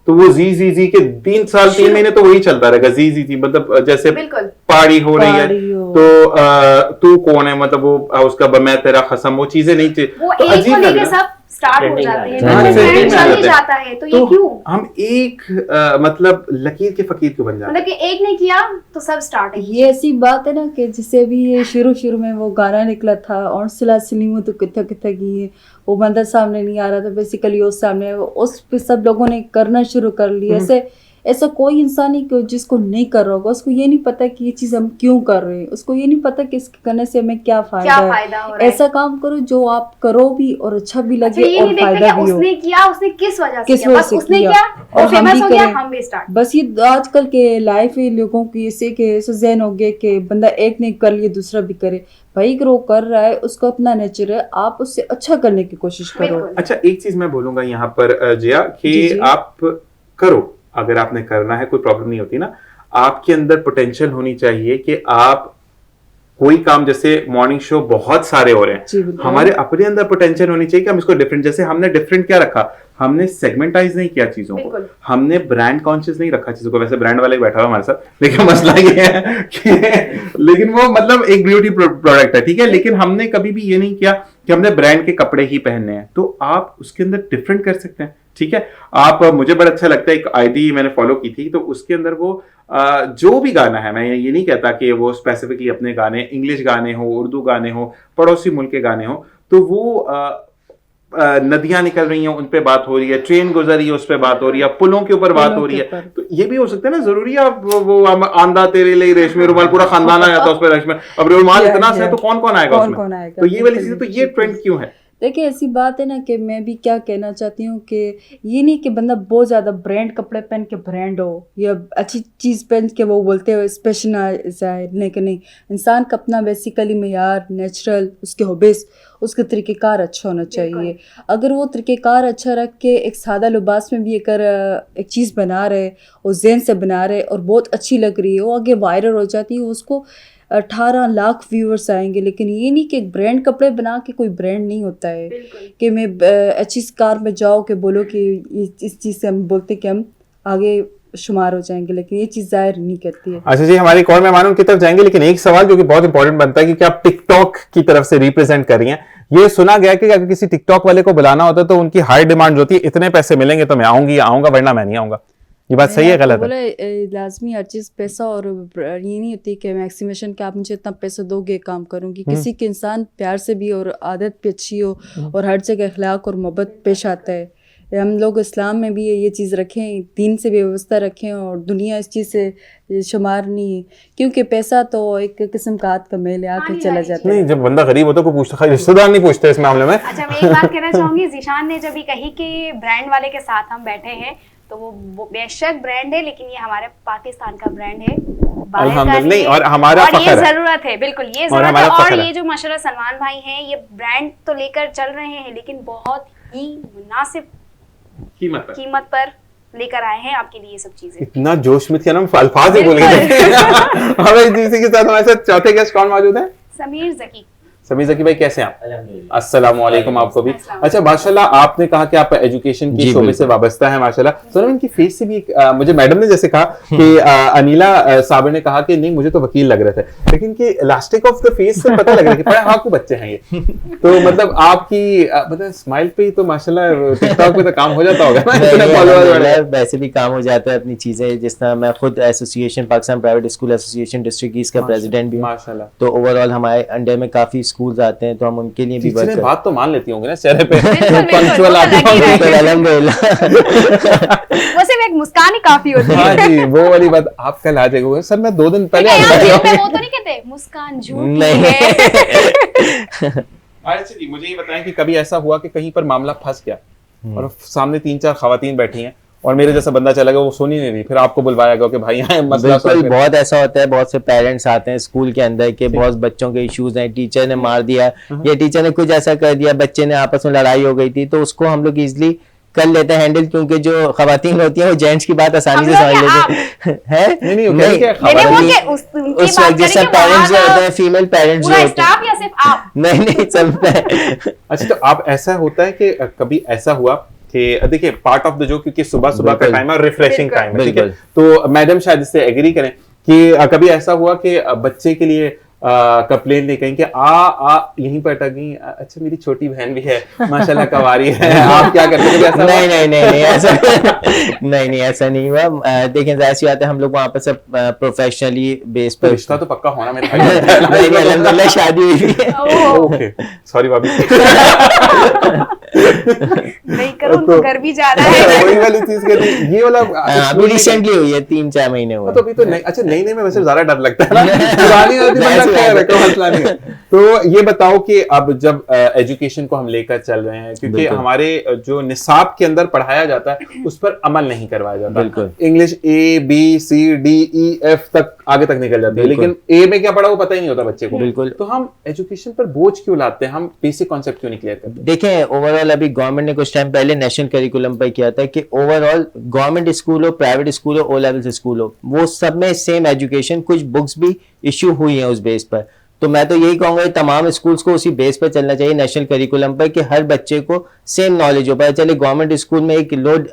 तो वो जी के 3 साल 3 महीने तो वही चलता रहेगा, जी मतलब जैसे बिल्कुल पार्टी हो रही है पार्टी हो। तो तू कौन है, मतलब वो उसका मैं तेरा खसम, वो चीजें नहीं वो तो एक अजीब को लग लेके रहा है। सब स्टार्ट हो Trending जाते आ हैं, जाता है। बिल्कुल हाँ, ट्रेंड trending चल आ ही जाता है। जाता है, तो ये क्यों? हम एक मतलब लकीर के फकीर क्यों बन जाते हैं? मतलब कि एक ने किया तो सब स्टार्ट है। ये ऐसी बात है ना कि जैसे भी ये शुरू में वो गाना निकला था, और सिला सिलीमो तो कितना की है, वो बंदा सामने नहीं आ रहा था, बेसिकली उस सामने उस पे सब लोगों ने करना शुरू कर लिया। ऐसे ऐसा कोई इंसान ही जिसको नहीं कर रहा होगा, उसको ये नहीं पता कि ये चीज़ हम क्यों कर रहे हैं, उसको ये नहीं पता कि इसके करने से हमें क्या फायदा हो रहा है। ऐसा काम करो जो आप करो भी और अच्छा भी लगे, ये और नहीं फायदा देखते भी हो। उसने किया, उसने किस वजह से किस किया, वजह बस से उसने किया, किया और और हम फेमस भी हो गया, करें। हम भी स्टार्ट। बस ये आजकल के लाइफ है लोगों की ऐसे के ऐसे ज़हन हो गए कि बंदा एक नहीं कर लिए दूसरा भी करे। भाई ग्रो कर रहा है, उसको अपना नेचर है, आप उससे अच्छा करने की कोशिश करो। अच्छा, एक चीज मैं बोलूंगा यहाँ पर जिया कि जी। आप करो, अगर आपने करना है कोई प्रॉब्लम नहीं होती ना। आपके अंदर पोटेंशियल होनी चाहिए कि आप कोई काम, जैसे मॉर्निंग शो बहुत सारे हो रहे हैं, हमारे अपने अंदर पोटेंशियल होनी चाहिए कि हम इसको डिफरेंट, जैसे हमने डिफरेंट क्या रखा, हमने सेगमेंटाइज नहीं किया चीजों को, हमने ब्रांड कॉन्शियस नहीं रखा चीजों को। वैसे ब्रांड वाले बैठा हुआ हमारे साथ, लेकिन मसला ये है कि लेकिन वो मतलब एक ब्यूटी प्रोडक्ट है, ठीक है, लेकिन हमने कभी भी ये नहीं किया कि हमने ब्रांड के कपड़े ही पहनने हैं। तो आप उसके अंदर डिफरेंट कर सकते हैं, ठीक है। आप, मुझे बड़ा अच्छा लगता है, एक आईडी मैंने फॉलो की थी, तो उसके अंदर वो जो भी गाना है, मैं ये नहीं कहता कि वो स्पेसिफिकली अपने गाने, इंग्लिश गाने हो, उर्दू गाने हो, पड़ोसी मुल्क के गाने हो, तो वो नदियां निकल रही हैं उन पे बात हो रही है, ट्रेन गुजर रही है उस पे बात हो रही है, पुलों के ऊपर बात हो रही है। तो ये भी हो सकता है ना, जरूरी है वो आंदा तेरे लिए रेशमी रुमाल, पूरा खानदान आ जाता है उस पर रेशमी, अब रुमाल इतना से तो कौन कौन आएगा उसमें, तो ये वाली चीजें, तो ये ट्रेंड क्यों है? देखिए ऐसी बात है ना कि मैं भी क्या कहना चाहती हूँ कि ये नहीं कि बंदा बहुत ज़्यादा ब्रांड कपड़े पहन के ब्रांड हो या अच्छी चीज़ पहन के वो बोलते हो स्पेशल है, लेकिन नहीं, इंसान का अपना बेसिकली मेयार, नेचुरल, उसके हॉबीज़, उसका तरीक़ेकार अच्छा होना चाहिए। अगर वो तरीक़ेकार अच्छा रख के एक सादा लिबास में भी अगर एक चीज़ बना रहे और ज़हन से बना रहे और बहुत अच्छी लग रही है, वो आगे वायरल हो जाती है, उसको 18 लाख व्यूअर्स आएंगे। लेकिन ये नहीं कि एक ब्रांड कपड़े बना के कोई ब्रांड नहीं होता है कि मैं अच्छी कार में जाओ कि बोलो कि इस चीज़ से हम बोलते कि हम आगे शुमार हो जाएंगे, लेकिन ये चीज़ जाहिर नहीं करती है। अच्छा जी, हमारी कौन मेहमान उनकी तरफ जाएंगे, लेकिन एक सवाल जो कि बहुत इंपॉर्टेंट बनता है कि आप टिकटॉक की तरफ से रिप्रेजेंट कर रही हैं। ये सुना गया कि अगर किसी टिकटॉक वाले को बुलाना होता है तो उनकी हाई डिमांड होती है, इतने पैसे मिलेंगे तो मैं आऊंगा, वरना मैं नहीं आऊंगा। ये बात सही है गलत है? बोले लाजमी हर चीज़ पैसा, और ये नहीं होती कि मैक्सिमेशन कि आप मुझे इतना पैसा दोगे काम करूँगी। किसी के इंसान प्यार से भी और आदत भी अच्छी हो और हर जगह अखलाक और मोहब्बत पेश आता है। हम लोग इस्लाम में भी ये चीज़ रखें, दीन से भी व्यवस्था रखें, और दुनिया इस चीज़ से शुमार नहीं है, क्योंकि पैसा तो एक किस्म का हाथ का मेल है, आके चला जाता है। नहीं, जब बंदा गरीब होता है कोई पूछता, रिश्तेदार नहीं पूछते इस मामले में। अच्छा, मैं एक बात कहना चाहूंगी, ज़ीशान ने जब भी कही कि ब्रांड वाले के साथ हम बैठे हैं, तो वो बेशक ब्रांड है, लेकिन ये हमारे पाकिस्तान का ब्रांड है, अल्हम्दुलिल्लाह, और हमारा फख्र है, जरूरत है, बिल्कुल ये जरूरत है। और ये जो माशाल्लाह सलमान भाई हैं, ये ब्रांड तो लेकर चल रहे हैं, लेकिन बहुत ही मुनासिब कीमत पर लेकर आए हैं आपके लिए सब चीजें। इतना जोश में थी ना, अल्फाज ही भूल गए। हमें इसी के साथ हमारे साथ चौथे गेस्ट कौन मौजूद है? समीर जकी। समीर जकी भाई, कैसे हैं आप? अस्सलाम वालेकुम आपको भी। अच्छा, माशाल्लाह, आपने कहा कि आप एजुकेशन की शोबे से वाबस्ता है माशाल्लाह। तो इनकी फेस से भी मुझे मैडम ने जैसे कहा कि अनिला साहब ने कहा कि नहीं मुझे तो वकील लग रहे थे, लेकिन कि इलास्टिक ऑफ द फेस से पता लग रहा है कि पढ़े हाँ को बच्चे हैं ये। तो मतलब आपकी मतलब स्माइल पे ही तो माशाल्लाह टिकटॉक पे तो काम हो जाता होगा ना? वैसे भी काम हो जाता है अपनी चीजें, जिस तरह मैं खुद association Pakistan private school association district east का प्रेसिडेंट भी हूं माशाल्लाह। तो ओवरऑल हमारे अंडर में काफी स्कूल्स आते हैं, तो हम उनके लिए भी वर्क करते हैं। बात तो मान लेती होंगे ना चेहरे पे, पंक्चुअल आती होंगी, अल्हम्दुलिल्लाह। वो सिर्फ एक मुस्कान ही काफी होती है। हां जी, वो वाली बात आप कल आ जाएगा सर, मैं 2 दिन पहले वो तो नहीं कहते मुस्कान झूठी है। अच्छा जी, मुझे ये बताएं कि कभी ऐसा हुआ कि कहीं पर मामला फंस गया और सामने 3-4 खवातीन बैठी हैं और मेरे जैसा बंदा चला गया, वो सुन ही नहीं रही, फिर आपको बुलवाया गया कि भाई यहाँ मसला बिल्कुल, बहुत ऐसा होता है। बहुत से पेरेंट्स आते हैं स्कूल के अंदर के, बहुत बच्चों के इश्यूज हैं, टीचर ने मार दिया या टीचर ने कुछ ऐसा कर दिया, बच्चे ने आपस में लड़ाई हो गई थी, तो उसको हम लोग इजिली कर लेते हैं हैंडल, क्योंकि जो खवातीन होती हैं वो जेंट्स की बात आसानी से समझ लेते हैं। उस वक्त जैसे पेरेंट्स जो होते हैं, फीमेल पेरेंट्स जो होते हैं, नहीं सब। अच्छा, तो आप ऐसा होता है कि कभी ऐसा हुआ कि देखिए पार्ट ऑफ द जो, क्योंकि सुबह का टाइम है, रिफ्रेशिंग टाइम है, ठीक है, तो मैडम शायद इससे एग्री करें कि कभी ऐसा हुआ कि बच्चे के लिए कंप्लेन नहीं कहीं कि आ यहीं पर अटकी, अच्छा मेरी छोटी बहन भी है माशाल्लाह कवारी है, आप क्या करते हैं? ऐसा नहीं ऐसा नहीं ऐसा नहीं हुआ। देखिए जाहिर सी बात है, हम लोग वहाँ पर सब प्रोफेशनली बेस पर, रिश्ता तो पक्का होना मेरे भाई। अल्हम्दुलिल्लाह शादी हुई है। ओके, सॉरी भाभी। नहीं कर उनको घर भी जाना है। वही वाली चीज कहती है, ये वाला अभी रिसेंटली हुई है, 3-4 महीने हुए। तो अभी तो नहीं, अच्छा नई में वैसे ज्यादा डर लगता है ना, पुरानी होती है बंदा क्या रखो मसला नहीं है। तो ये बताओ कि अब जब एजुकेशन को हम लेकर चल रहे हैं, क्योंकि हमारे जो निसाब के अंदर पढ़ाया जाता है उस पर अमल नहीं करवाया जाता। बिल्कुल। इंग्लिश ABCDEF तक आगे तक निकल जाती है, लेकिन ए में क्या पढ़ा वो पता ही नहीं होता बच्चे को। बिल्कुल। तो हम एजुकेशन पर बोझ क्यों लाते हैं, हम बेसिक कॉन्सेप्ट क्यों नहीं क्लियर करते? देखें, ओवरऑल अभी गवर्नमेंट ने कुछ टाइम पहले नेशनल करिकुलम पर किया था कि ओवरऑल गवर्नमेंट स्कूल हो, प्राइवेट स्कूल हो, ओ लेवल स्कूल हो, वो सब में सेम एजुकेशन, कुछ बुक्स भी इश्यू हुई हैं उस बेस पर। तो मैं तो यही कहूंगा तमाम स्कूल्स को उसी बेस पर चलना चाहिए नेशनल करिकुलम पर, कि हर बच्चे को सेम नॉलेज हो पाए। चले गवर्नमेंट स्कूल में एक लोड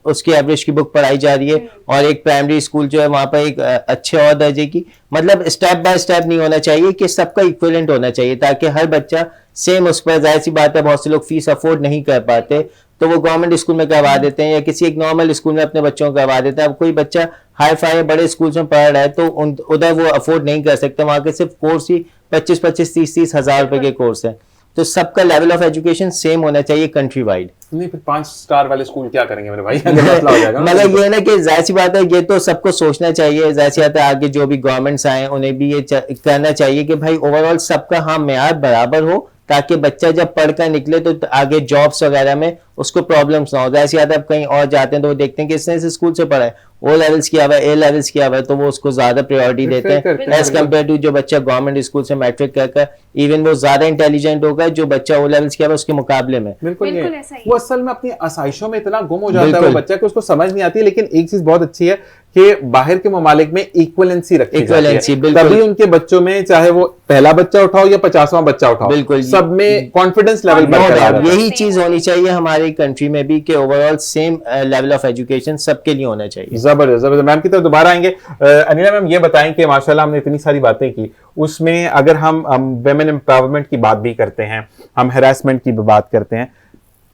उसकी एवरेज की बुक पढ़ाई जा रही है, और एक प्राइमरी स्कूल जो है वहां पर एक अच्छे और दर्जे की, मतलब स्टेप बाय स्टेप नहीं होना चाहिए कि सबका इक्विवेलेंट होना चाहिए, ताकि हर बच्चा सेम उस पर। जाहिर सी बात है बहुत से लोग फीस अफोर्ड नहीं कर पाते, तो वो गवर्नमेंट स्कूल में करवा देते हैं या किसी एक नॉर्मल स्कूल में अपने बच्चों को करवा देते हैं। अब कोई बच्चा हाई फाई बड़े स्कूल में पढ़ रहा है तो उधर वो अफोर्ड नहीं कर सकते, वहां के सिर्फ कोर्स ही 25-30 हजार रुपए के कोर्स है। तो सबका लेवल ऑफ एजुकेशन सेम होना चाहिए कंट्री वाइड। नहीं, फिर 5 स्टार वाले स्कूल क्या करेंगे मेरे भाई, मसला हो जाएगा। मतलब ये ना कि जाहिर सी बात है, ये तो सबको सोचना चाहिए। जाहिर सी बात है आगे जो भी गवर्नमेंट्स आए उन्हें भी ये करना चाहिए कि भाई ओवरऑल सबका हाँ म्यार बराबर हो, ताकि बच्चा जब पढ़कर निकले तो आगे जॉब्स वगैरह में उसको प्रॉब्लम्स ना हो। जैसे याद अब कहीं और जाते हैं तो वो देखते हैं कि इसने इस स्कूल से पढ़ा है, ओ लेवल्स किया हुआ है, ए लेवल्स किया हुआ है, तो वो उसको ज्यादा प्रायोरिटी देते हैं एज कम्पेयर टू जो बच्चा गवर्नमेंट स्कूल से मैट्रिक कर इवन वो ज्यादा इंटेलिजेंट होगा जो बच्चा ओ लेवल्स किया हुआ है उसके मुकाबले में। बिल्कुल ऐसा ही। वो असल में अपनी आसाइशों में इतना गुम हो जाता है वो बच्चा कि उसको समझ नहीं आती। लेकिन एक चीज बहुत अच्छी है कि बाहर के ममालिक में इक्वलेंसी रखी जाती है, तभी उनके बच्चों में चाहे वो पहला बच्चा उठाओ या 50वां बच्चा उठाओ, बिल्कुल सब में कॉन्फिडेंस लेवल बरकरार है। यही चीज होनी चाहिए हमारी कंट्री में भी कि overall same level of education सबके लिए होना चाहिए। जबरदस्त जबरदस्त। मैम की तरफ दोबारा आएंगे। अनिला मैम, ये बताएं कि माशाल्लाह हमने इतनी सारी बातें की, उसमें अगर हम वेमेन एम्पावरमेंट की बात भी करते हैं, हम हैरेसमेंट की भी बात करते हैं,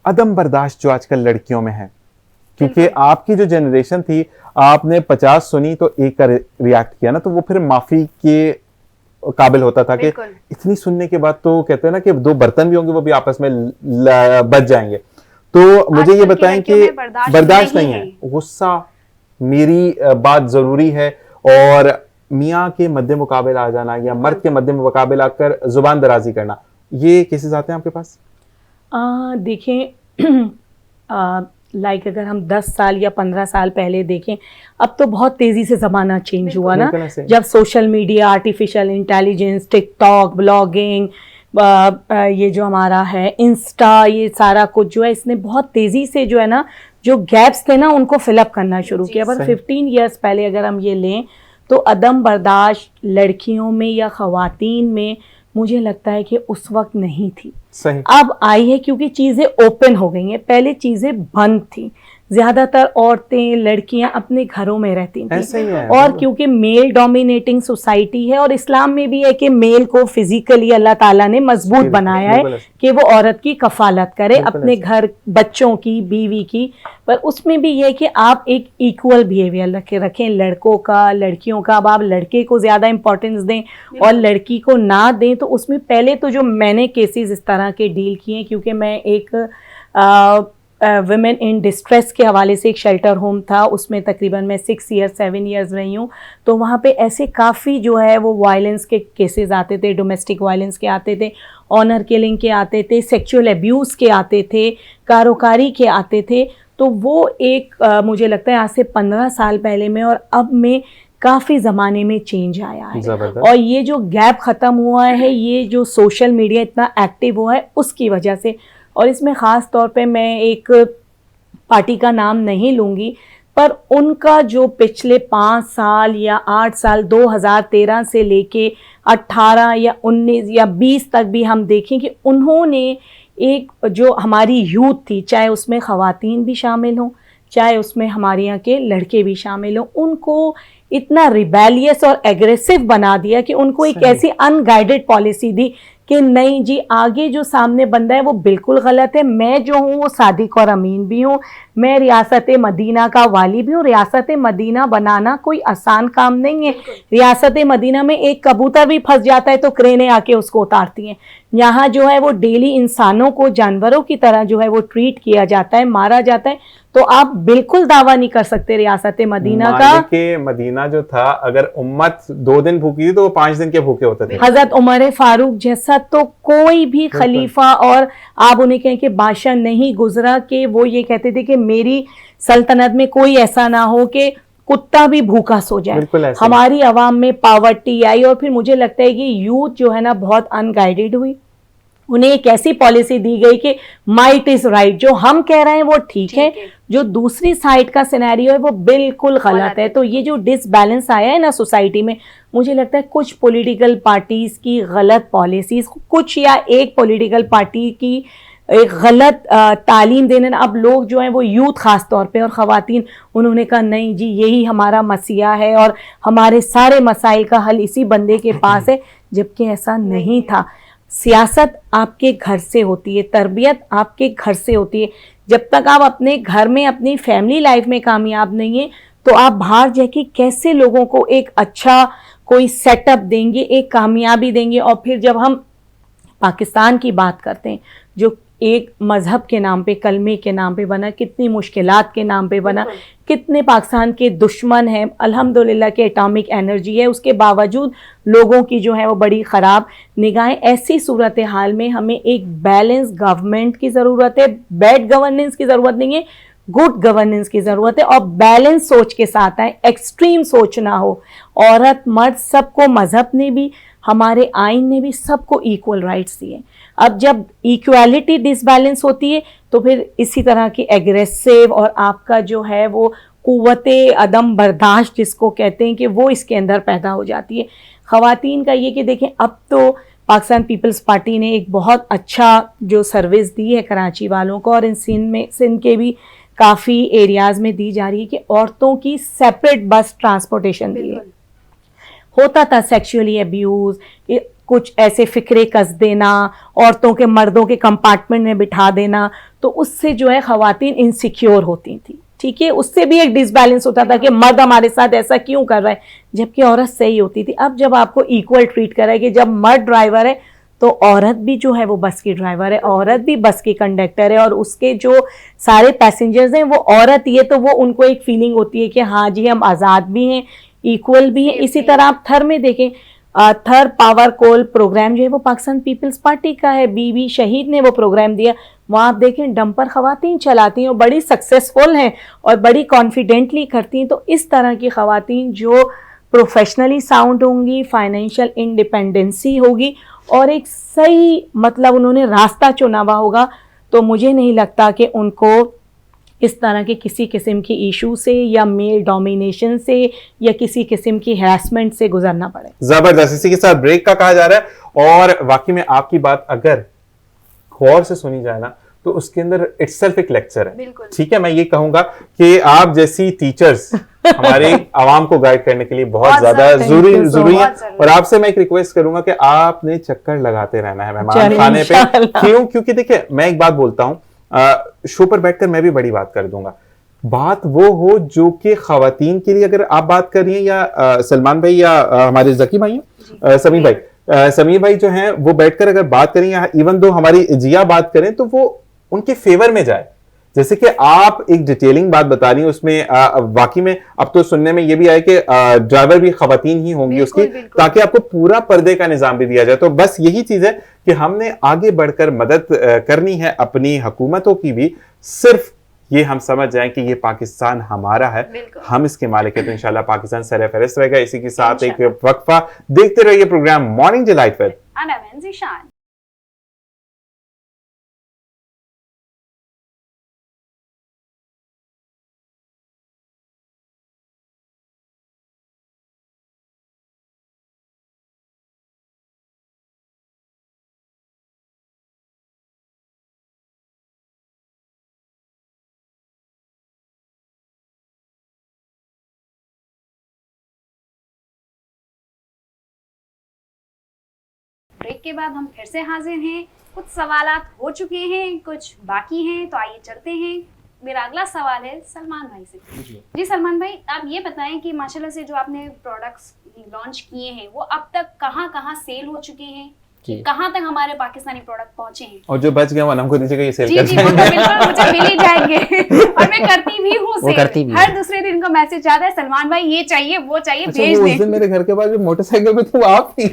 अदम बर्दाश्त जो आजकल लड़कियों में है, क्योंकि आपकी जो जनरेशन थी आपने 50 सुनी तो एक का रिएक्ट किया ना, तो वो फिर माफी के काबिल होता था कि इतनी सुनने के बाद तो कहते हैं ना कि 2 बर्तन भी होंगे वो भी आपस में बच जाएंगे। तो मुझे ये बताएं कि बर्दाश्त नहीं है, गुस्सा मेरी बात जरूरी है, और मियाँ के मद्दे मुकाबले आ जाना या मर्द के मद्दे मुकाबले आकर जुबान दराजी करना, ये केसेस आते हैं आपके पास? देखें, लाइक अगर हम 10 साल या 15 साल पहले देखें, अब तो बहुत तेज़ी से ज़माना चेंज हुआ ना, जब social media, artificial intelligence, TikTok, blogging, ये जो हमारा है इंस्टा, ये सारा कुछ जो है इसने बहुत तेज़ी से जो है ना जो गैप्स थे ना उनको फिलअप करना शुरू किया। पर 15 ईयर्स पहले अगर हम ये लें तो अदम बर्दाश्त लड़कियों में या ख़वातीन में मुझे लगता है कि उस वक्त नहीं थी, सही। अब आई है क्योंकि चीज़ें ओपन हो गई हैं। पहले चीज़ें बंद थी, ज़्यादातर औरतें लड़कियां अपने घरों में रहती थी, और क्योंकि मेल डोमिनेटिंग सोसाइटी है, और इस्लाम में भी है कि मेल को फिजिकली अल्लाह ताला ने मजबूत बनाया है कि वो औरत की कफालत करे अपने घर, बच्चों की, बीवी की। पर उसमें भी ये है कि आप एक इक्वल बिहेवियर रखें लड़कों का, लड़कियों का। अब आप लड़के को ज़्यादा इंपॉर्टेंस दें और लड़की को ना दें, तो उसमें पहले तो जो मैंने केसेस इस तरह के डील किए, क्योंकि मैं एक वुमेन इन डिस्ट्रेस के हवाले से एक शेल्टर होम था, उसमें तकरीबन मैं 7 ईयर्स रही हूँ। तो वहाँ पे ऐसे काफ़ी जो है वो वायलेंस के केसेस आते थे, डोमेस्टिक वायलेंस के आते थे, ऑनर किलिंग के आते थे, सेक्सुअल अब्यूज़ के आते थे, कारोकारी के आते थे। तो वो एक मुझे लगता है आज से 15 साल पहले में और अब में काफ़ी ज़माने में चेंज आया है। और ये जो गैप ख़त्म हुआ है, ये जो सोशल मीडिया इतना एक्टिव हुआ है उसकी वजह से। और इसमें ख़ास तौर पे मैं एक पार्टी का नाम नहीं लूँगी, पर उनका जो पिछले 5 साल या 8 साल 2013 से लेके 18 या 19 या 20 तक भी हम देखें कि उन्होंने एक जो हमारी यूथ थी, चाहे उसमें ख़वातीन भी शामिल हों, चाहे उसमें हमारे यहाँ के लड़के भी शामिल हों, उनको इतना रिबेलियस और एग्रेसिव बना दिया कि उनको एक ऐसी अनगाइडेड पॉलिसी दी कि नहीं जी आगे जो सामने बंदा है वो बिल्कुल गलत है, मैं जो हूँ वो सादिक और अमीन भी हूँ, मैं रियासत मदीना का वाली भी हूँ। रियासत मदीना बनाना कोई आसान काम नहीं है। रियासत मदीना में एक कबूतर भी फंस जाता है तो क्रेनें आके उसको उतारती हैं। यहाँ जो है वो डेली इंसानों को जानवरों की तरह जो है वो ट्रीट किया जाता है, मारा जाता है। तो आप बिल्कुल दावा नहीं कर सकते रियासत मदीना का। मालिके मदीना जो था, अगर उम्मत 2 दिन भूखी थी तो वो 5 दिन के भूखे होते थे। हजरत उमर फारूक जैसा तो कोई भी खलीफा और आप उन्हें कहें कि बादशाह नहीं गुजरा कि वो ये कहते थे कि मेरी सल्तनत में कोई ऐसा ना हो कि कुत्ता भी भूखा सो जाए। हमारी आवाम में पावर्टी आई और फिर मुझे लगता है कि यूथ जो है ना बहुत अनगाइडेड हुई। उन्हें एक ऐसी पॉलिसी दी गई कि माइट इज राइट, जो हम कह रहे हैं वो ठीक है, जो दूसरी साइड का सिनेरियो है वो बिल्कुल गलत है। तो ये जो डिसबैलेंस आया है ना सोसाइटी में, मुझे लगता है कुछ पॉलिटिकल पार्टीज की गलत पॉलिसीज, कुछ या एक पॉलिटिकल पार्टी की एक गलत तालीम देने। अब लोग जो हैं वो यूथ खास तौर पे और ख़वातीन, उन्होंने कहा नहीं जी यही हमारा मसीहा है और हमारे सारे मसाइल का हल इसी बंदे के पास है, जबकि ऐसा नहीं था। सियासत आपके घर से होती है, तरबियत आपके घर से होती है। जब तक आप अपने घर में अपनी फैमिली लाइफ में कामयाब नहीं है तो आप बाहर जाके कैसे लोगों को एक अच्छा कोई सेटअप देंगे, एक कामयाबी देंगे। और फिर जब हम पाकिस्तान की बात करते हैं जो एक मज़हब के नाम पे, कलमे के नाम पे बना, कितनी मुश्किलात के नाम पे बना, कितने पाकिस्तान के दुश्मन हैं। अल्हम्दुलिल्लाह के एटॉमिक एनर्जी है, उसके बावजूद लोगों की जो है वो बड़ी ख़राब निगाहें। ऐसी सूरत हाल में हमें एक बैलेंस गवर्नमेंट की ज़रूरत है, बैड गवर्नेंस की ज़रूरत नहीं है, गुड गवर्नेंस की ज़रूरत है। और बैलेंस सोच के साथ आए, एक्सट्रीम सोच ना हो। औरत मर्द सबको मज़हब ने भी, हमारे आइन ने भी सबको इक्वल राइट्स दिए। अब जब इक्वालिटी डिसबैलेंस होती है तो फिर इसी तरह की एग्रेसिव और आपका जो है वो कुव्वते अदम बर्दाश्त जिसको कहते हैं कि वो इसके अंदर पैदा हो जाती है। ख़वातीन का ये कि देखें अब तो पाकिस्तान पीपल्स पार्टी ने एक बहुत अच्छा जो सर्विस दी है कराची वालों को, और इन सिंध के भी काफ़ी एरियाज़ में दी जा रही है कि औरतों की सेपरेट बस ट्रांसपोर्टेशन दी है। होता था सेक्सुअली अब्यूज़, कुछ ऐसे फिक्रे कस देना, औरतों के मर्दों के कंपार्टमेंट में बिठा देना, तो उससे जो है ख़वातीन इनसिक्योर होती थी। ठीक है, उससे भी एक डिसबैलेंस होता था कि मर्द हमारे साथ ऐसा क्यों कर रहा है, जबकि औरत सही होती थी। अब जब आपको इक्वल ट्रीट करा है कि जब मर्द ड्राइवर है तो औरत भी जो है वो बस की ड्राइवर है, औरत भी बस की कंडक्टर है, और उसके जो सारे पैसेंजर्स हैं वो औरत ही है, तो वो उनको एक फीलिंग होती है कि हाँ जी हम आज़ाद भी हैं, इक्वल भी हैं। इसी तरह आप थर में देखें, थर पावर कोल प्रोग्राम जो है वो पाकिस्तान पीपल्स पार्टी का है, बीबी शहीद ने वो प्रोग्राम दिया। वहाँ आप देखें डंपर ख़वातीन चलाती हैं और बड़ी सक्सेसफुल हैं और बड़ी कॉन्फिडेंटली करती हैं। तो इस तरह की ख़वातीन जो प्रोफेशनली साउंड होंगी, फाइनेंशियल इंडिपेंडेंसी होगी और एक सही मतलब उन्होंने रास्ता चुना हुआ होगा, तो मुझे नहीं लगता कि उनको इस तरह के किसी किस्म की इशू से या मेल डोमिनेशन से या किसी किस्म की हैरेसमेंट से गुजरना पड़े। जबरदस्त। इसी के साथ ब्रेक का कहा जा रहा है, और वाकई में आपकी बात अगर गौर से सुनी जाए ना तो उसके अंदर इटसेल्फ एक लेक्चर है। ठीक है, मैं ये कहूंगा कि आप जैसी टीचर्स हमारे आवाम को गाइड करने के लिए बहुत ज्यादा जरूरी है। और आपसे मैं एक रिक्वेस्ट करूंगा कि आपने चक्कर लगाते रहना है मेहमान खाने पे। क्यों? क्योंकि देखिए मैं एक बात बोलता हूँ, शो पर बैठकर मैं भी बड़ी बात कर दूंगा। बात वो हो जो कि खवातीन के लिए, अगर आप बात कर रही हैं या सलमान भाई या हमारे जकी भाई हैं, समीर भाई जो हैं वो बैठकर अगर बात करें या इवन दो हमारी जिया बात करें तो वो उनके फेवर में जाए। जैसे कि आप एक डिटेलिंग बात बता रही हैं, उसमें वाकई में अब तो सुनने में ये भी आया कि ड्राइवर भी खवातीन ही होंगी उसकी, ताकि आपको पूरा पर्दे का निजाम भी दिया जाए। तो बस यही चीज है कि हमने आगे बढ़कर मदद करनी है अपनी हुकूमतों की भी, सिर्फ ये हम समझ जाएं कि ये पाकिस्तान हमारा है, हम इसके मालिक है, तो इंशाल्लाह पाकिस्तान सरफहरिस्त रहेगा। इसी के साथ एक वक्फा, देखते रहिए programme morning delight with Anam Zeeshan. Break break के बाद हम फिर से हाजिर हैं। कुछ सवालात हो चुके हैं, कुछ बाकी हैं, तो आइए चलते हैं। मेरा अगला सवाल है सलमान भाई से। जी सलमान भाई, आप ये बताएं कि माशाल्लाह से जो आपने प्रोडक्ट्स लॉन्च किए हैं वो अब तक कहाँ सेल हो चुके हैं, कहाँ तक हमारे पाकिस्तानी प्रोडक्ट पहुंचे हैं, और जो बच गए वो हमको दीजिएगा, ये सेल जी कर जी वो तो बिल्कुल मुझे मिल ही जाएंगे और मैं करती भी हूँ सेल। हर दूसरे दिन का मैसेज आता है सलमान भाई ये चाहिए वो चाहिए, भेज उस दें। दिन मेरे घर के पास जो मोटरसाइकिल पे तो आप थी।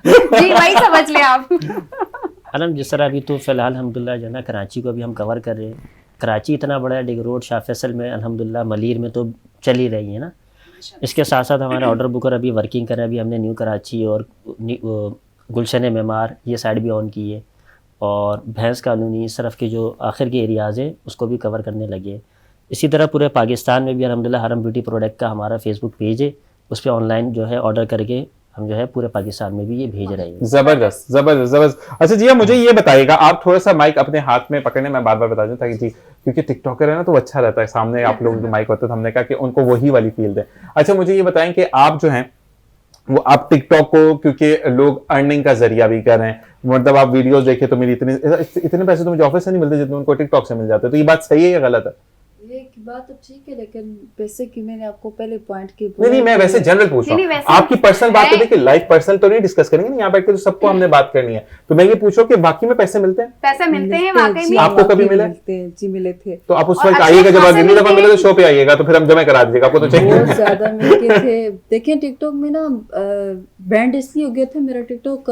जी वही समझ ले आप। अलम जिस तरह अभी तो फ़िलहाल अल्हम्दुलिल्लाह जो है ना कराची को अभी हम कवर कर रहे हैं। कराची इतना बड़ा है, डिग रोड, शाह फैसल में अल्हम्दुलिल्लाह, मलीर में तो चल ही रही है ना। इसके साथ साथ हमारा ऑर्डर बुकर अभी वर्किंग कर रहे हैं। अभी हमने न्यू कराची और गुलशन मेमार ये साइड भी ऑन की है, और भैंस कॉलोनी इस तरफ के जो आखिर के एरियाज़ हैं उसको भी कवर करने लगे। इसी तरह पूरे पाकिस्तान में भी अल्हम्दुलिल्लाह हरम ब्यूटी प्रोडक्ट का हमारा फेसबुक पेज है, उस पर ऑनलाइन जो है ऑर्डर करके हम जो है पूरे पाकिस्तान में भी ये भेज रहे हैं। जबरदस्त जबरदस्त जबरदस्त। अच्छा जी, मुझे ये बताइएगा, आप थोड़ा सा माइक अपने हाथ में पकड़ने, मैं बार बार बता दूं ताकि जी, क्योंकि टिकटॉकर है ना तो अच्छा रहता है, सामने आप लोगों के माइक होता है, तो हमने कहा कि उनको वही वाली फील दे। अच्छा मुझे ये बताएं कि आप जो हैं वो आप टिकटॉक को, क्योंकि लोग अर्निंग का जरिया भी कर रहे हैं, मतलब आप वीडियोस देखे तो मेरी इतने पैसे तो मुझे ऑफिस से नहीं मिलते जितने उनको टिकटॉक से मिल जाते हैं, तो ये बात सही है या गलत है? ये बात तो ठीक है, लेकिन वैसे कि मैंने आपको पहले पॉइंट की नहीं मैं वैसे जनरल पूछ रहा हूँ, आपकी पर्सनल बात तो देखिए, लाइफ पर्सनल तो नहीं डिस्कस करेंगे ना यहाँ बैठ के, तो सबको हमने बात करनी है। तो मैं ये पूछो कि वाकई में पैसे मिलते हैं? पैसे मिलते हैं वाकई में। आपको कभी मिले? जी मिले थे। तो आप उस वक्त आइएगा, जब अगली दफा मिले तो शो पे आइएगा, तो फिर हम जमा करा दीजिएगा, आपको तो चाहिए। बहुत ज्यादा मिलते थे। देखिए टिकटॉक में ना बैंड इसलिए हो गया था, मेरा टिकटॉक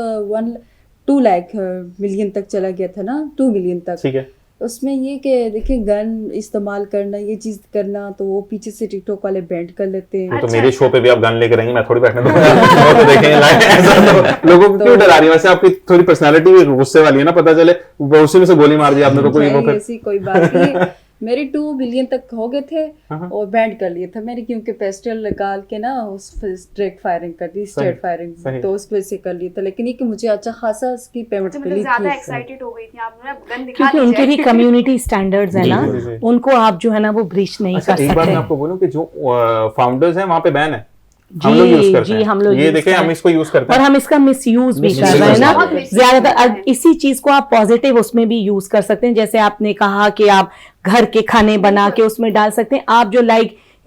2 लाख मिलियन तक चला गया था ना, 2 मिलियन तक। ठीक है। उसमें ये कि देखिए गन इस्तेमाल करना, ये चीज करना, तो वो पीछे से टिकटॉक वाले बैंड कर लेते हैं। तो मेरे शो पे भी आप गन लेकर रहेंगे, मैं थोड़ी बैठने दूंगा। वो तो देखेंगे लाइव, ऐसा तो लोगों को क्यों डरा रही है? वैसे आपकी थोड़ी पर्सनालिटी भी गुस्से वाली है ना, पता चले उसी में से गोली मार दी आपने तो कोई वो फिर ऐसी कोई बात नहीं। मेरे 2 बिलियन तक हो गए थे और बैंड कर लिए था मैंने, क्योंकि पेस्टल निकाल के ना उस स्ट्रेट फायरिंग कर दी, स्ट्रेट फायरिंग, तो उस वजह से कर लिया था। लेकिन ये कि मुझे अच्छा खासा उसकी पेमेंट मिली थी। ज्यादा एक्साइटेड हो गई थी आप, गन दिखा क्योंकि उनके भी कम्युनिटी स्टैंडर्ड्स है ना, उनको आप जो है ना वो ब्रीच नहीं कर सकते। एक बात मैं आपको बोलूं कि जो फाउंडर्स हैं वहाँ पे बैन है, हम लोग यूज करते हैं। हम लोग ये देखें, हम इसको यूज करते हैं और हम इसका मिसयूज भी कर रहे हैं ना ज्यादातर। इसी चीज को आप पॉजिटिव उसमें भी यूज कर सकते हैं, जैसे आपने कहा कि आप घर के खाने बना के उसमें डाल सकते हैं। आप जो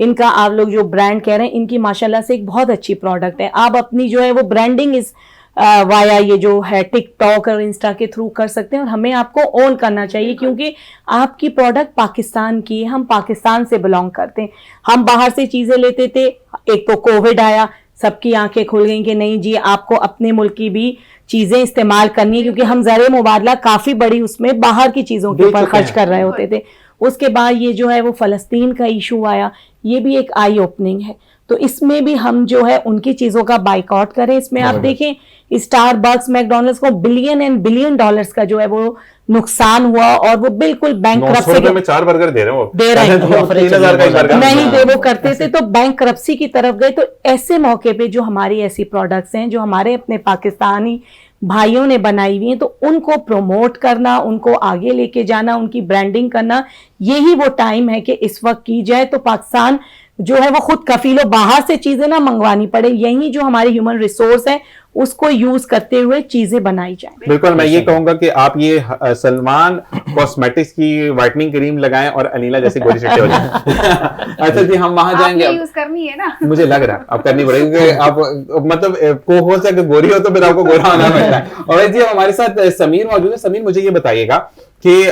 इनका आप लोग जो ब्रांड कह रहे हैं, इनकी माशाल्लाह से एक बहुत अच्छी प्रोडक्ट है। आप अपनी जो है वो ब्रांडिंग इस वाया ये जो है टिकटॉक और इंस्टा के थ्रू कर सकते हैं, और हमें आपको ओन करना चाहिए क्योंकि आपकी प्रोडक्ट पाकिस्तान की है, हम पाकिस्तान से बिलोंग करते हैं। हम बाहर से चीजें लेते थे, एक तो कोविड आया, सबकी आंखें खुल गई कि नहीं जी आपको अपने मुल्क की भी चीजें इस्तेमाल करनी है, क्योंकि हम ज़र मुबादला काफी बड़ी उसमें बाहर की चीजों के ऊपर खर्च कर रहे होते थे। उसके बाद ये जो है वो फ़लस्तीन का इशू आया, ये भी एक आई ओपनिंग है, तो इसमें भी हम जो है उनकी चीजों का बाइकआउट करें। इसमें आप देखें स्टारबक्स, मैकडॉनल्ड्स को बिलियन एंड बिलियन डॉलर्स का जो है वो नुकसान हुआ, और वो बिल्कुल बैंकरप्सी में 4 बर्गर दे रहे हो, दे रहे हैं, 3000 का बर्गर नहीं दे वो करते थे तो बैंकरप्सी की तरफ गए। तो ऐसे मौके पे जो हमारी ऐसी प्रोडक्ट्स हैं जो हमारे अपने पाकिस्तानी भाइयों ने बनाई हुई हैं, तो उनको प्रमोट करना, उनको आगे लेके जाना, उनकी ब्रांडिंग करना, यही वो टाइम है कि इस वक्त की जाए, तो पाकिस्तान जो है वो खुद कफीलो, बाहर से चीजें ना मंगवानी पड़े, यही जो हमारी ह्यूमन रिसोर्स है उसको यूज करते हुए चीजें बनाई जाए। बिल्कुल, मैं ये कहूंगा कि आप ये सलमान कॉस्मेटिक्स की व्हाइटनिंग क्रीम लगाएं और अनीला जैसी गोरी चिट्टे हो जाए। अच्छा जी, हम वहां जाएंगे, यूज करनी है ना, मुझे लग रहा है अब करनी पड़ेगी। आप मतलब को हो सके गोरी हो तो फिर आपको गोरा होना पड़ता है। और जी हमारे साथ समीर मौजूद है। समीर, मुझे ये बताइएगा कि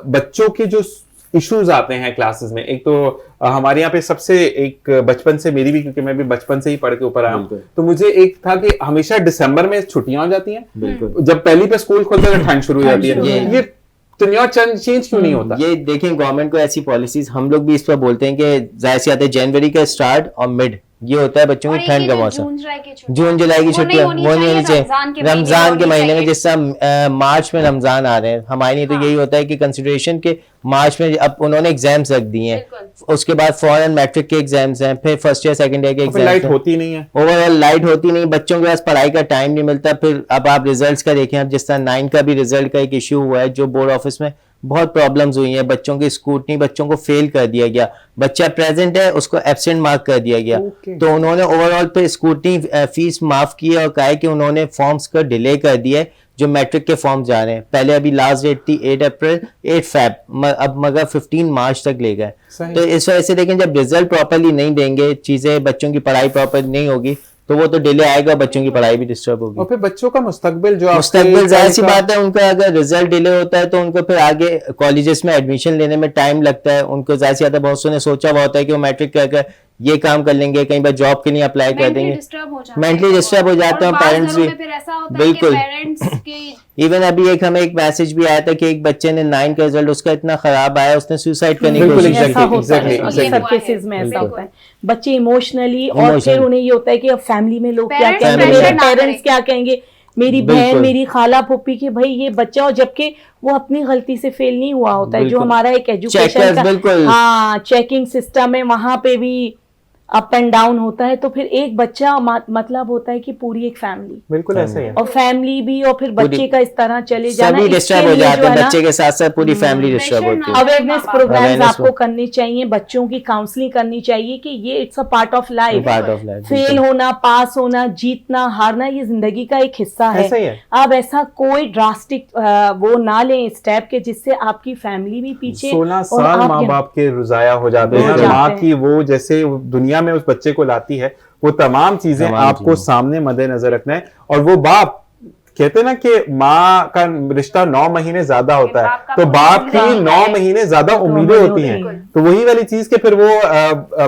बच्चों के जो इश्यूज आते हैं क्लासेस में, एक तो हमारे यहाँ पे सबसे एक बचपन से, मेरी भी क्योंकि मैं भी बचपन से ही पढ़ के ऊपर आया हूँ, तो मुझे एक था कि हमेशा दिसंबर में छुट्टियां हो जाती हैं, जब पहली पे स्कूल खोलते हैं ठंड शुरू हो जाती है। ये तो चेंज क्यों नहीं होता? ये देखें, गवर्नमेंट को ऐसी पॉलिसीज, हम लोग भी इस पर बोलते हैं कि जाहिर सी आते हैं जनवरी का स्टार्ट और मिड, ये होता है बच्चों की ठंड का मौसम, जून जुलाई की छुट्टियां वो नहीं होनी चाहिए। रमजान के महीने में, जिस तरह मार्च में रमजान आ रहे हैं, हमारे लिए तो यही होता है कि कंसिडरेशन के मार्च में अब उन्होंने एग्जाम्स रख दिए हैं, उसके बाद फॉरेन मैट्रिक के एग्जाम्स हैं, फिर फर्स्ट ईयर सेकंड ईयर के एग्जाम्स, लाइट होती नहीं है, ओवरऑल लाइट होती नहीं, बच्चों के पास पढ़ाई का टाइम नहीं मिलता। फिर अब आप रिजल्ट्स का देखें, अब जिस तरह 9 का भी रिजल्ट का एक इश्यू हुआ है जो बोर्ड ऑफिस में, बहुत प्रॉब्लम्स हुई हैं, बच्चों की स्कूटनी, बच्चों को फेल कर दिया गया, बच्चा प्रेजेंट है उसको एब्सेंट मार्क कर दिया गया। तो उन्होंने ओवरऑल पे स्कूटनी फीस माफ की और कहा है कि उन्होंने फॉर्म्स का डिले कर दिया है, जो मैट्रिक के फॉर्म जा रहे हैं। पहले अभी लास्ट डेट थी 8 अप्रैल 8 फेब, अब मगर 15 मार्च तक ले गए। तो इस वजह से देखें, जब रिजल्ट प्रॉपरली नहीं देंगे, चीजें बच्चों की पढ़ाई प्रॉपर नहीं होगी, तो वो तो डिले आएगा, बच्चों की पढ़ाई भी डिस्टर्ब होगी। और फिर बच्चों का मुस्तकबिल जो मुस्तकबिल जाहिर सी बात है, उनका अगर रिजल्ट डिले होता है तो उनको फिर आगे कॉलेजेस में एडमिशन लेने में टाइम लगता है। उनको जाहिर सी बात है, बहुत ने सोचा हुआ होता है कि वो मैट्रिक कर ये काम कर लेंगे, कहीं पर जॉब के लिए अप्लाई कर देंगे, मेंटली डिस्टर्ब हो जाते हैं पेरेंट्स भी। बिल्कुल, इवन अभी हमें एक मैसेज भी आया था कि एक बच्चे ने 9 का रिजल्ट उसका इतना खराब आया, उसने सुसाइड करने की कोशिश की। सब केसेस में ऐसा होता है, बच्चे इमोशनली, और फिर उन्हें ये होता है कि अब फैमिली में लोग क्या कहेंगे, मेरे पेरेंट्स क्या कहेंगे, मेरी बहन, मेरी खाला फूफी के भाई ये बच्चा, और जबकि वो अपनी गलती से फेल नहीं हुआ होता है। जो हमारा एक एजुकेशन का हाँ चेकिंग सिस्टम है, वहां पे भी अप एंड डाउन होता है। तो फिर एक बच्चा मतलब होता है कि पूरी एक फैमिली, बिल्कुल ऐसा ही है, और फैमिली भी, और फिर बच्चे का इस तरह चले जाना, सभी डिस्टर्ब हो जाते हैं, बच्चे के साथ साथ पूरी फैमिली डिस्टर्ब होती है। अवेयरनेस प्रोग्राम्स आपको करने चाहिए, बच्चों की काउंसलिंग करनी चाहिए कि ये it's a part of life. Fail होना, पास होना, जीतना, हारना, ये जिंदगी का एक हिस्सा है। आप ऐसा कोई ड्रास्टिक वो ना लें स्टेप के जिससे आपकी फैमिली भी पीछे, 16 साल माँ बाप के रुजाया हो जाते हैं, माँ की वो जैसे दुनिया में उस बच्चे को लाती है, वो तमाम चीजें आपको सामने मद्देनजर रखना है। और वो बाप कहते हैं ना कि माँ का रिश्ता 9 महीने ज्यादा होता है, तो बाप की 9 महीने ज्यादा उम्मीदें होती हैं। तो वही वाली चीज के फिर वो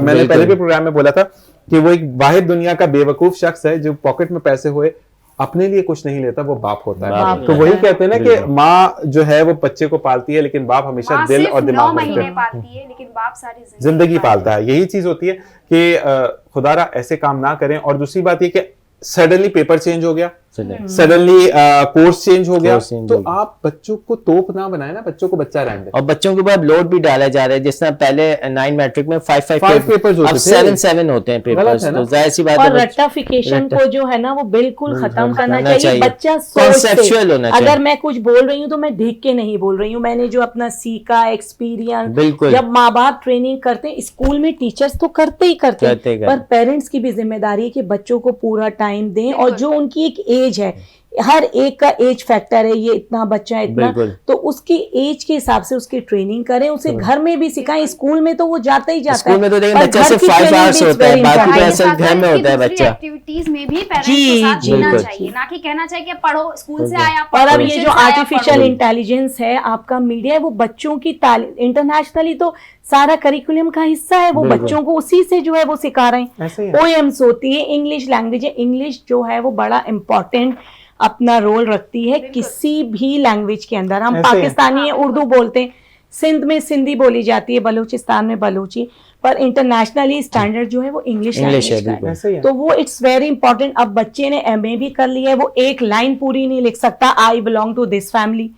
मैंने पहले भी प्रोग्राम में बोला था कि वो एक वाहिद दुनिया का बेवकूफ शख्स है जो पॉकेट में पैसे हुए अपने लिए कुछ नहीं लेता, वो बाप होता है। तो वही कहते हैं ना कि माँ जो है वो बच्चे को पालती है, लेकिन बाप हमेशा दिल और दिमाग में पालती है, लेकिन बाप सारी जिंदगी पालता है। यही चीज होती है कि खुदारा ऐसे काम ना करें। और दूसरी बात ये कि सडनली पेपर चेंज हो गया, सडनली कोर्स चेंज हो गया, तो आप बच्चों को तोप ना बनाए ना, बच्चों को बच्चा रहने दें। और बच्चों के ऊपर लोड भी डाला जा रहा है, जिस तरह पहले 9 मैट्रिक में 5 पेपर्स होते थे, 7 होते हैं पेपर्स। तो जाहिर सी बात है, और रट्टाफिकेशन को जो है ना वो बिल्कुल खत्म करना चाहिए। बच्चा कॉन्सेप्चुअल होना चाहिए। अगर मैं कुछ बोल रही हूँ तो मैं देख के नहीं बोल रही हूँ, मैंने जो अपना सीखा एक्सपीरियंस। बिल्कुल, जब माँ बाप ट्रेनिंग करते हैं, स्कूल में टीचर्स तो करते ही करते हैं, पर पेरेंट्स की भी जिम्मेदारी है कि बच्चों को पूरा टाइम दें, और जो उनकी एक एज है, हर एक का एज फैक्टर है, ये इतना बच्चा है इतना, तो उसकी एज के हिसाब से उसकी ट्रेनिंग करें, उसे घर में भी सिखाएं। स्कूल में तो वो जाता ही जाता है, स्कूल में तो देखिए बच्चे से 5 आवर्स होता है, बाकी तो असल घर में होता है बच्चा। एक्टिविटीज में भी पेरेंट्स के साथ जीना चाहिए, ना कि कहना चाहिए कि पढ़ो, स्कूल से आया। और अब ये जो आर्टिफिशियल इंटेलिजेंस है, आपका मीडिया है, वो बच्चों की इंटरनेशनली तो सारा करिकुलम का हिस्सा है, वो बच्चों को उसी से जो है वो सिखा रहे हैं। पोएम्स होती है, इंग्लिश लैंग्वेज है, इंग्लिश जो है वो बड़ा इम्पोर्टेंट अपना रोल रखती है किसी भी लैंग्वेज के अंदर। हम पाकिस्तानी है, उर्दू बोलते हैं, सिंध में सिंधी बोली जाती है, बलूचिस्तान में बलूची, पर इंटरनेशनली स्टैंडर्ड जो है वो इंग्लिश है। तो वो इट्स वेरी इंपॉर्टेंट। अब बच्चे ने MA भी कर लिया है, वो एक लाइन पूरी नहीं लिख सकता I belong to this family,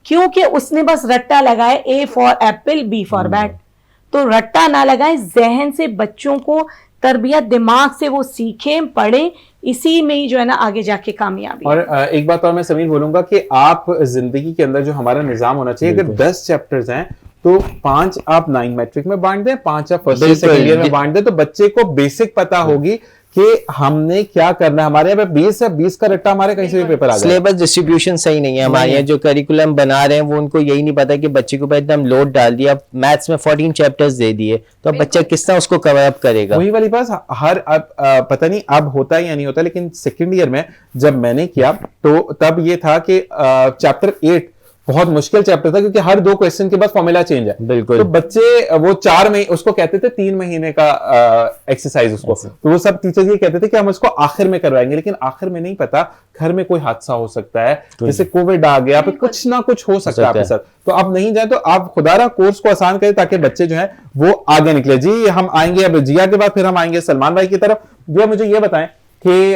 क्योंकि उसने बस रट्टा लगाए A for apple, B for bat. तो रट्टा ना लगाए, जहन से बच्चों को तरबियत, दिमाग से वो सीखें, पढ़ें, इसी में ही जो है ना आगे जाके कामयाबी। और एक बात और मैं समीर बोलूंगा कि आप जिंदगी के अंदर जो हमारा निजाम होना चाहिए, अगर 10 चैप्टर्स हैं तो 5 आप 9 मैट्रिक में बांट दें, 5 आप फर्स्ट ईयर सेकंड ईयर में बांट दें, तो बच्चे को बेसिक पता होगी कि हमने क्या करना है। हमारे यहाँ पे 20 है, 20 का रट्टा हमारे कहीं से भी पेपर आ जाए। सिलेबस डिस्ट्रीब्यूशन सही नहीं है हमारे यहाँ, जो करिकुलम बना रहे हैं वो उनको यही नहीं पता कि बच्चे को एकदम लोड डाल दिया, मैथ्स में 14 चैप्टर्स दे दिए, तो अब बच्चा किस तरह उसको कवर अप करेगा। वही वाली बात हर पता नहीं अब होता है या नहीं होता, लेकिन सेकंड ईयर में जब मैंने किया तो तब ये था कि चैप्टर 8 बहुत मुश्किल चैप्टर था, क्योंकि हर 2 क्वेश्चन के बाद फॉर्मूला चेंज है। बिल्कुल, तो बच्चे वो 4 महीने उसको कहते थे, 3 महीने का एक्सरसाइज उसको, तो वो सब टीचर्स ये कहते थे कि हम उसको आखिर में करवाएंगे, लेकिन आखिर में नहीं पता, घर में कोई हादसा हो सकता है, जैसे कोविड आ गया, कुछ ना कुछ हो सकता है आपके साथ, तो आप नहीं जाए। तो आप खुदारा कोर्स को आसान करें ताकि बच्चे जो है वो आगे निकले। जी हम आएंगे अब जिया के बाद, फिर हम आएंगे सलमान भाई की तरफ। जी मुझे ये बताएं कि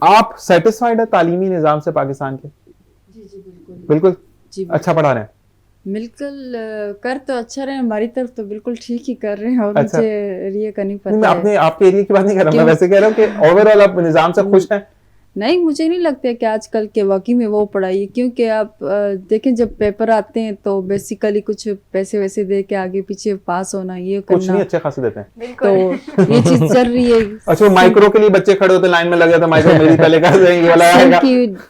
आप सेटिस्फाइड है तालीमी निजाम से पाकिस्तान के? बिल्कुल जी, अच्छा पढ़ा रहे हैं, बिल्कुल कर तो अच्छा रहे, हमारी तरफ तो बिल्कुल ठीक ही कर रहे हैं, और मुझे एरिया का नहीं पता। मैं अपने आपके एरिया की बात नहीं कर रहा, मैं वैसे कह रहा हूँ कि ओवरऑल आप निजाम से खुश हैं? नहीं, मुझे नहीं लगता है कि आजकल के वाकई में वो पढ़ाई है, क्योंकि आप देखें जब पेपर आते हैं तो बेसिकली कुछ पैसे वैसे दे के आगे पीछे पास होना, ये कुछ करना, नहीं अच्छे खासे देते हैं। बिल्कुल। तो ये चीज चल रही है। अच्छा, माइक्रो के लिए बच्चे खड़े होते लाइन में लगे तो माइक्रो मेरी पहले कर देंगे वाला आएगा।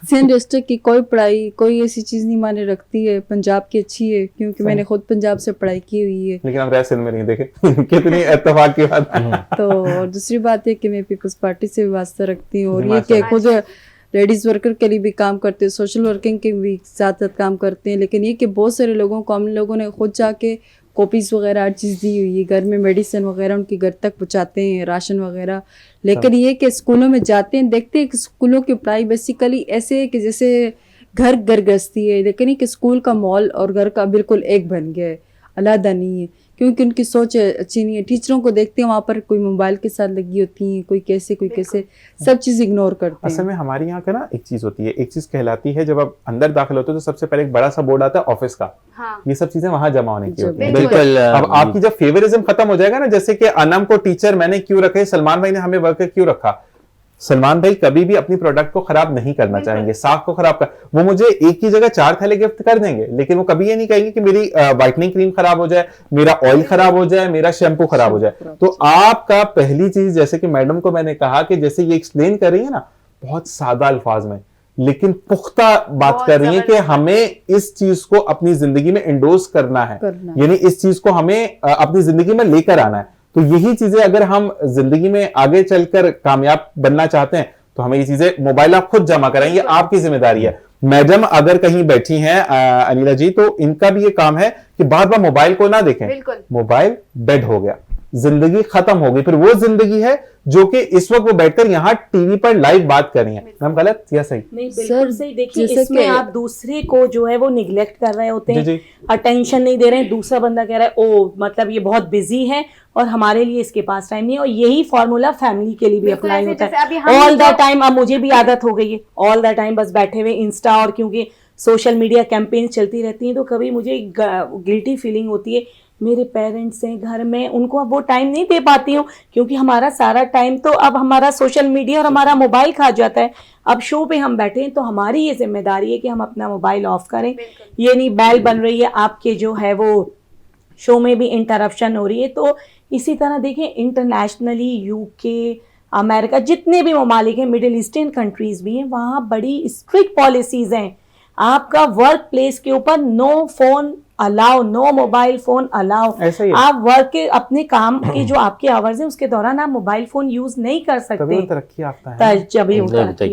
सेंट डिस्ट्रिक्ट की कोई पढ़ाई कोई ऐसी चीज नहीं माने रखती है, पंजाब की अच्छी है, क्योंकि मैंने खुद पंजाब से पढ़ाई की हुई है। लेकिन आप रह सिंध में नहीं देखे कितनी इत्तेफाक की बात है। तो और दूसरी बात है कि मैं पीपल्स पार्टी से वास्ता रखती हूँ, और ये कि खुद लेडीज वर्कर के लिए भी काम करते हैं, सोशल वर्किंग के भी साथ साथ काम करते हैं। लेकिन ये कि बहुत सारे लोगों को हम लोगों ने खुद जाके कॉपीज वगैरह हर चीज़ दी हुई है, घर में मेडिसिन वगैरह उनके घर तक पहुँचाते हैं, राशन वगैरह। लेकिन ये कि स्कूलों में जाते हैं, देखते हैं कि स्कूलों की पढ़ाई बेसिकली ऐसे है कि जैसे घर गृहस्थी है, लेकिन ये कि स्कूल का माहौल और घर का बिल्कुल एक बन गया है, अलग नहीं है, क्योंकि उनकी सोच अच्छी नहीं है। टीचरों को देखते हैं वहाँ पर कोई मोबाइल के साथ लगी होती हैं, कोई कैसे सब चीज़ इग्नोर करते हैं। असल में हमारे यहाँ का ना एक चीज होती है, एक चीज कहलाती है, जब आप अंदर दाखिल होते हो तो सबसे पहले एक बड़ा सा बोर्ड आता है ऑफिस का। हाँ। ये सब चीजें वहां जमा होने की होती है। बिल्कुल। अब आपकी जब फेवरिज्म खत्म हो जाएगा ना, जैसे कि अनम को टीचर मैंने क्यों रखे, सलमान भाई ने हमें वर्कर क्यों रखा, सलमान भाई कभी भी अपनी प्रोडक्ट को खराब नहीं करना चाहेंगे, साख को खराब कर, वो मुझे एक ही जगह 4 थैले गिफ्ट कर देंगे, लेकिन वो कभी ये नहीं कहेंगे कि मेरी व्हाइटनिंग क्रीम खराब हो जाए, मेरा ऑयल खराब हो जाए, मेरा शैम्पू खराब हो जाए। तो आपका पहली चीज, जैसे कि मैडम को मैंने कहा कि जैसे ये एक्सप्लेन कर रही है ना बहुत सादा अल्फाज में, लेकिन पुख्ता बात कर रही है कि हमें इस चीज को अपनी जिंदगी में इंडोर्स करना है, यानी इस चीज को हमें अपनी जिंदगी में लेकर आना है। तो यही चीजें अगर हम जिंदगी में आगे चलकर कामयाब बनना चाहते हैं तो हमें ये चीजें, मोबाइल आप खुद जमा कराएंगे, आपकी जिम्मेदारी है। मैडम अगर कहीं बैठी हैं अनिला जी, तो इनका भी ये काम है कि बार बार मोबाइल को ना देखें। मोबाइल डेड हो गया, जिंदगी खत्म हो गई, फिर वो जिंदगी है जो कि इस वक्त वो बैठकर यहाँ टीवी पर लाइव बात कर रही है। हम गलत या सही? नहीं, बिल्कुल सही। देखिए इसमें आप दूसरे को जो है वो निग्लेक्ट कर रहे होते हैं, अटेंशन नहीं दे रहे हैं। दूसरा बंदा कह रहा है ओ मतलब ये बहुत बिजी है और हमारे लिए इसके पास टाइम नहीं है। और यही फॉर्मूला फैमिली के लिए भी अप्लाई होता है। ऑल द टाइम, अब मुझे भी आदत हो गई है ऑल द टाइम बस बैठे हुए इंस्टा, और क्योंकि सोशल मीडिया कैंपेन चलती रहती हैं तो कभी मुझे गिल्टी फीलिंग होती है। मेरे पेरेंट्स हैं घर में, उनको अब वो टाइम नहीं दे पाती हूँ, क्योंकि हमारा सारा टाइम तो अब हमारा सोशल मीडिया और हमारा मोबाइल खा जाता है। अब शो पे हम बैठे हैं तो हमारी ये जिम्मेदारी है कि हम अपना मोबाइल ऑफ करें। ये नहीं बेल बन रही है आपके जो है वो शो में भी इंटरप्शन हो रही है। तो इसी तरह देखें इंटरनेशनली यूके, अमेरिका, जितने भी ममालिक हैं, मिडिल ईस्टर्न कंट्रीज भी हैं, वहाँ बड़ी स्ट्रिक्ट पॉलिसीज हैं। आपका वर्क प्लेस के ऊपर no phone allow, no mobile phone allow. आप वर्क के अपने काम के जो आपके आवर्स हैं उसके दौरान आप मोबाइल फोन यूज नहीं कर सकते। तरक्की याफ्ता है।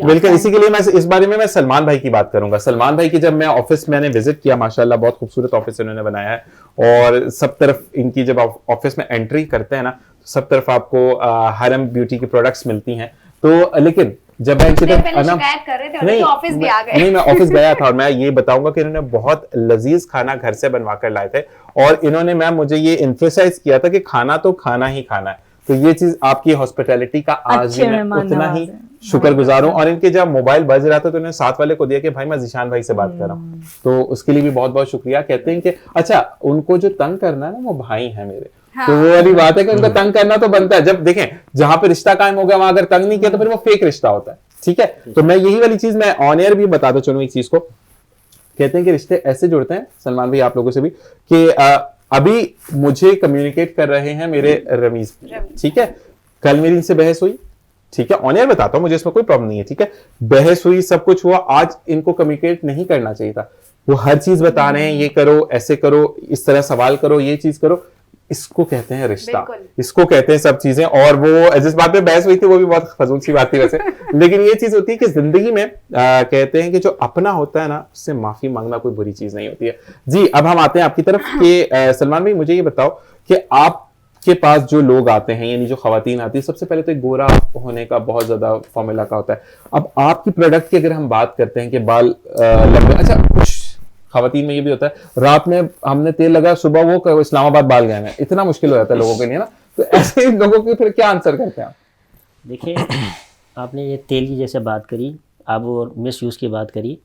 बिल्कुल, इसी के लिए मैं इस बारे में मैं सलमान भाई की बात करूंगा। सलमान भाई की जब मैं ऑफिस मैंने विजिट किया, माशाल्लाह बहुत खूबसूरत ऑफिस इन्होंने बनाया है, और सब तरफ इनकी जब आप ऑफिस में एंट्री करते हैं ना, सब तरफ आपको हरम ब्यूटी की प्रोडक्ट्स मिलती हैं। तो लेकिन जब मैं इनकी तरफ नहीं, ऑफिस भी आ गए। नहीं, मैं ऑफिस गया था, और मैं ये बताऊंगा कि इन्होंने बहुत लजीज खाना घर से बनवा कर लाए थे, और इन्होंने मैम मुझे ये एम्फसाइज किया था कि खाना तो खाना ही खाना है। तो ये चीज आपकी हॉस्पिटैलिटी का आज भी मैं उतना ही शुक्रगुजार हूँ। और इनके जब मोबाइल बज रहा था तो इन्होंने साथ वाले को दिया कि भाई मैं जीशान भाई से बात कर रहा हूँ, तो उसके लिए भी बहुत बहुत शुक्रिया। कहते हैं कि अच्छा उनको जो तंग करना है ना वो भाई है मेरे। हाँ। तो वो वाली बात है कि उनको तंग करना तो बनता है। जब देखें जहां पे रिश्ता कायम हो गया वहां अगर तंग नहीं किया तो फिर वो फेक रिश्ता होता है। ठीक है, तो मैं यही वाली चीज मैं ऑन एयर भी बताता चलूं एक चीज को। कहते हैं कि रिश्ते ऐसे जुड़ते हैं, सलमान भाई आप लोगों से भी, कि अभी मुझे कम्युनिकेट कर रहे हैं मेरे रमीज, ठीक है, कल मेरी इनसे बहस हुई, ठीक है, ऑन एयर बताता हूं, मुझे इसमें कोई प्रॉब्लम नहीं है, ठीक है, बहस हुई, सब कुछ हुआ, आज इनको कम्युनिकेट नहीं करना चाहिए था। वो हर चीज बता रहे हैं, ये करो, ऐसे करो, इस तरह सवाल करो, ये चीज करो। इसको कहते हैं रिश्ता, इसको कहते हैं सब चीजें। और वो जिस बात पे बहस हुई थी वो भी बहुत फजूल सी बात थी वैसे, लेकिन ये चीज होती है कि जिंदगी में कहते हैं कि जो अपना होता है ना उससे माफी मांगना कोई बुरी चीज नहीं होती है। जी, अब हम आते हैं आपकी तरफ कि सलमान भाई मुझे ये बताओ कि आपके पास जो लोग आते हैं, यानी जो खवातीन आती है, सबसे पहले तो एक गोरा होने का बहुत ज्यादा फॉर्मूला का होता है। अब आपकी प्रोडक्ट की अगर हम बात करते हैं कि बाल लंबे, अच्छा कुछ खवातीन में ये भी होता है रात में हमने तेल लगाया, सुबह वो इस्लामाबाद बाल गए हैं, इतना मुश्किल हो जाता है लोगों के लिए ना, तो ऐसे लोगों के फिर क्या आंसर करते हैं आप? देखिए आपने ये तेल की जैसे बात करी, आप वो मिस यूज़ की बात करी,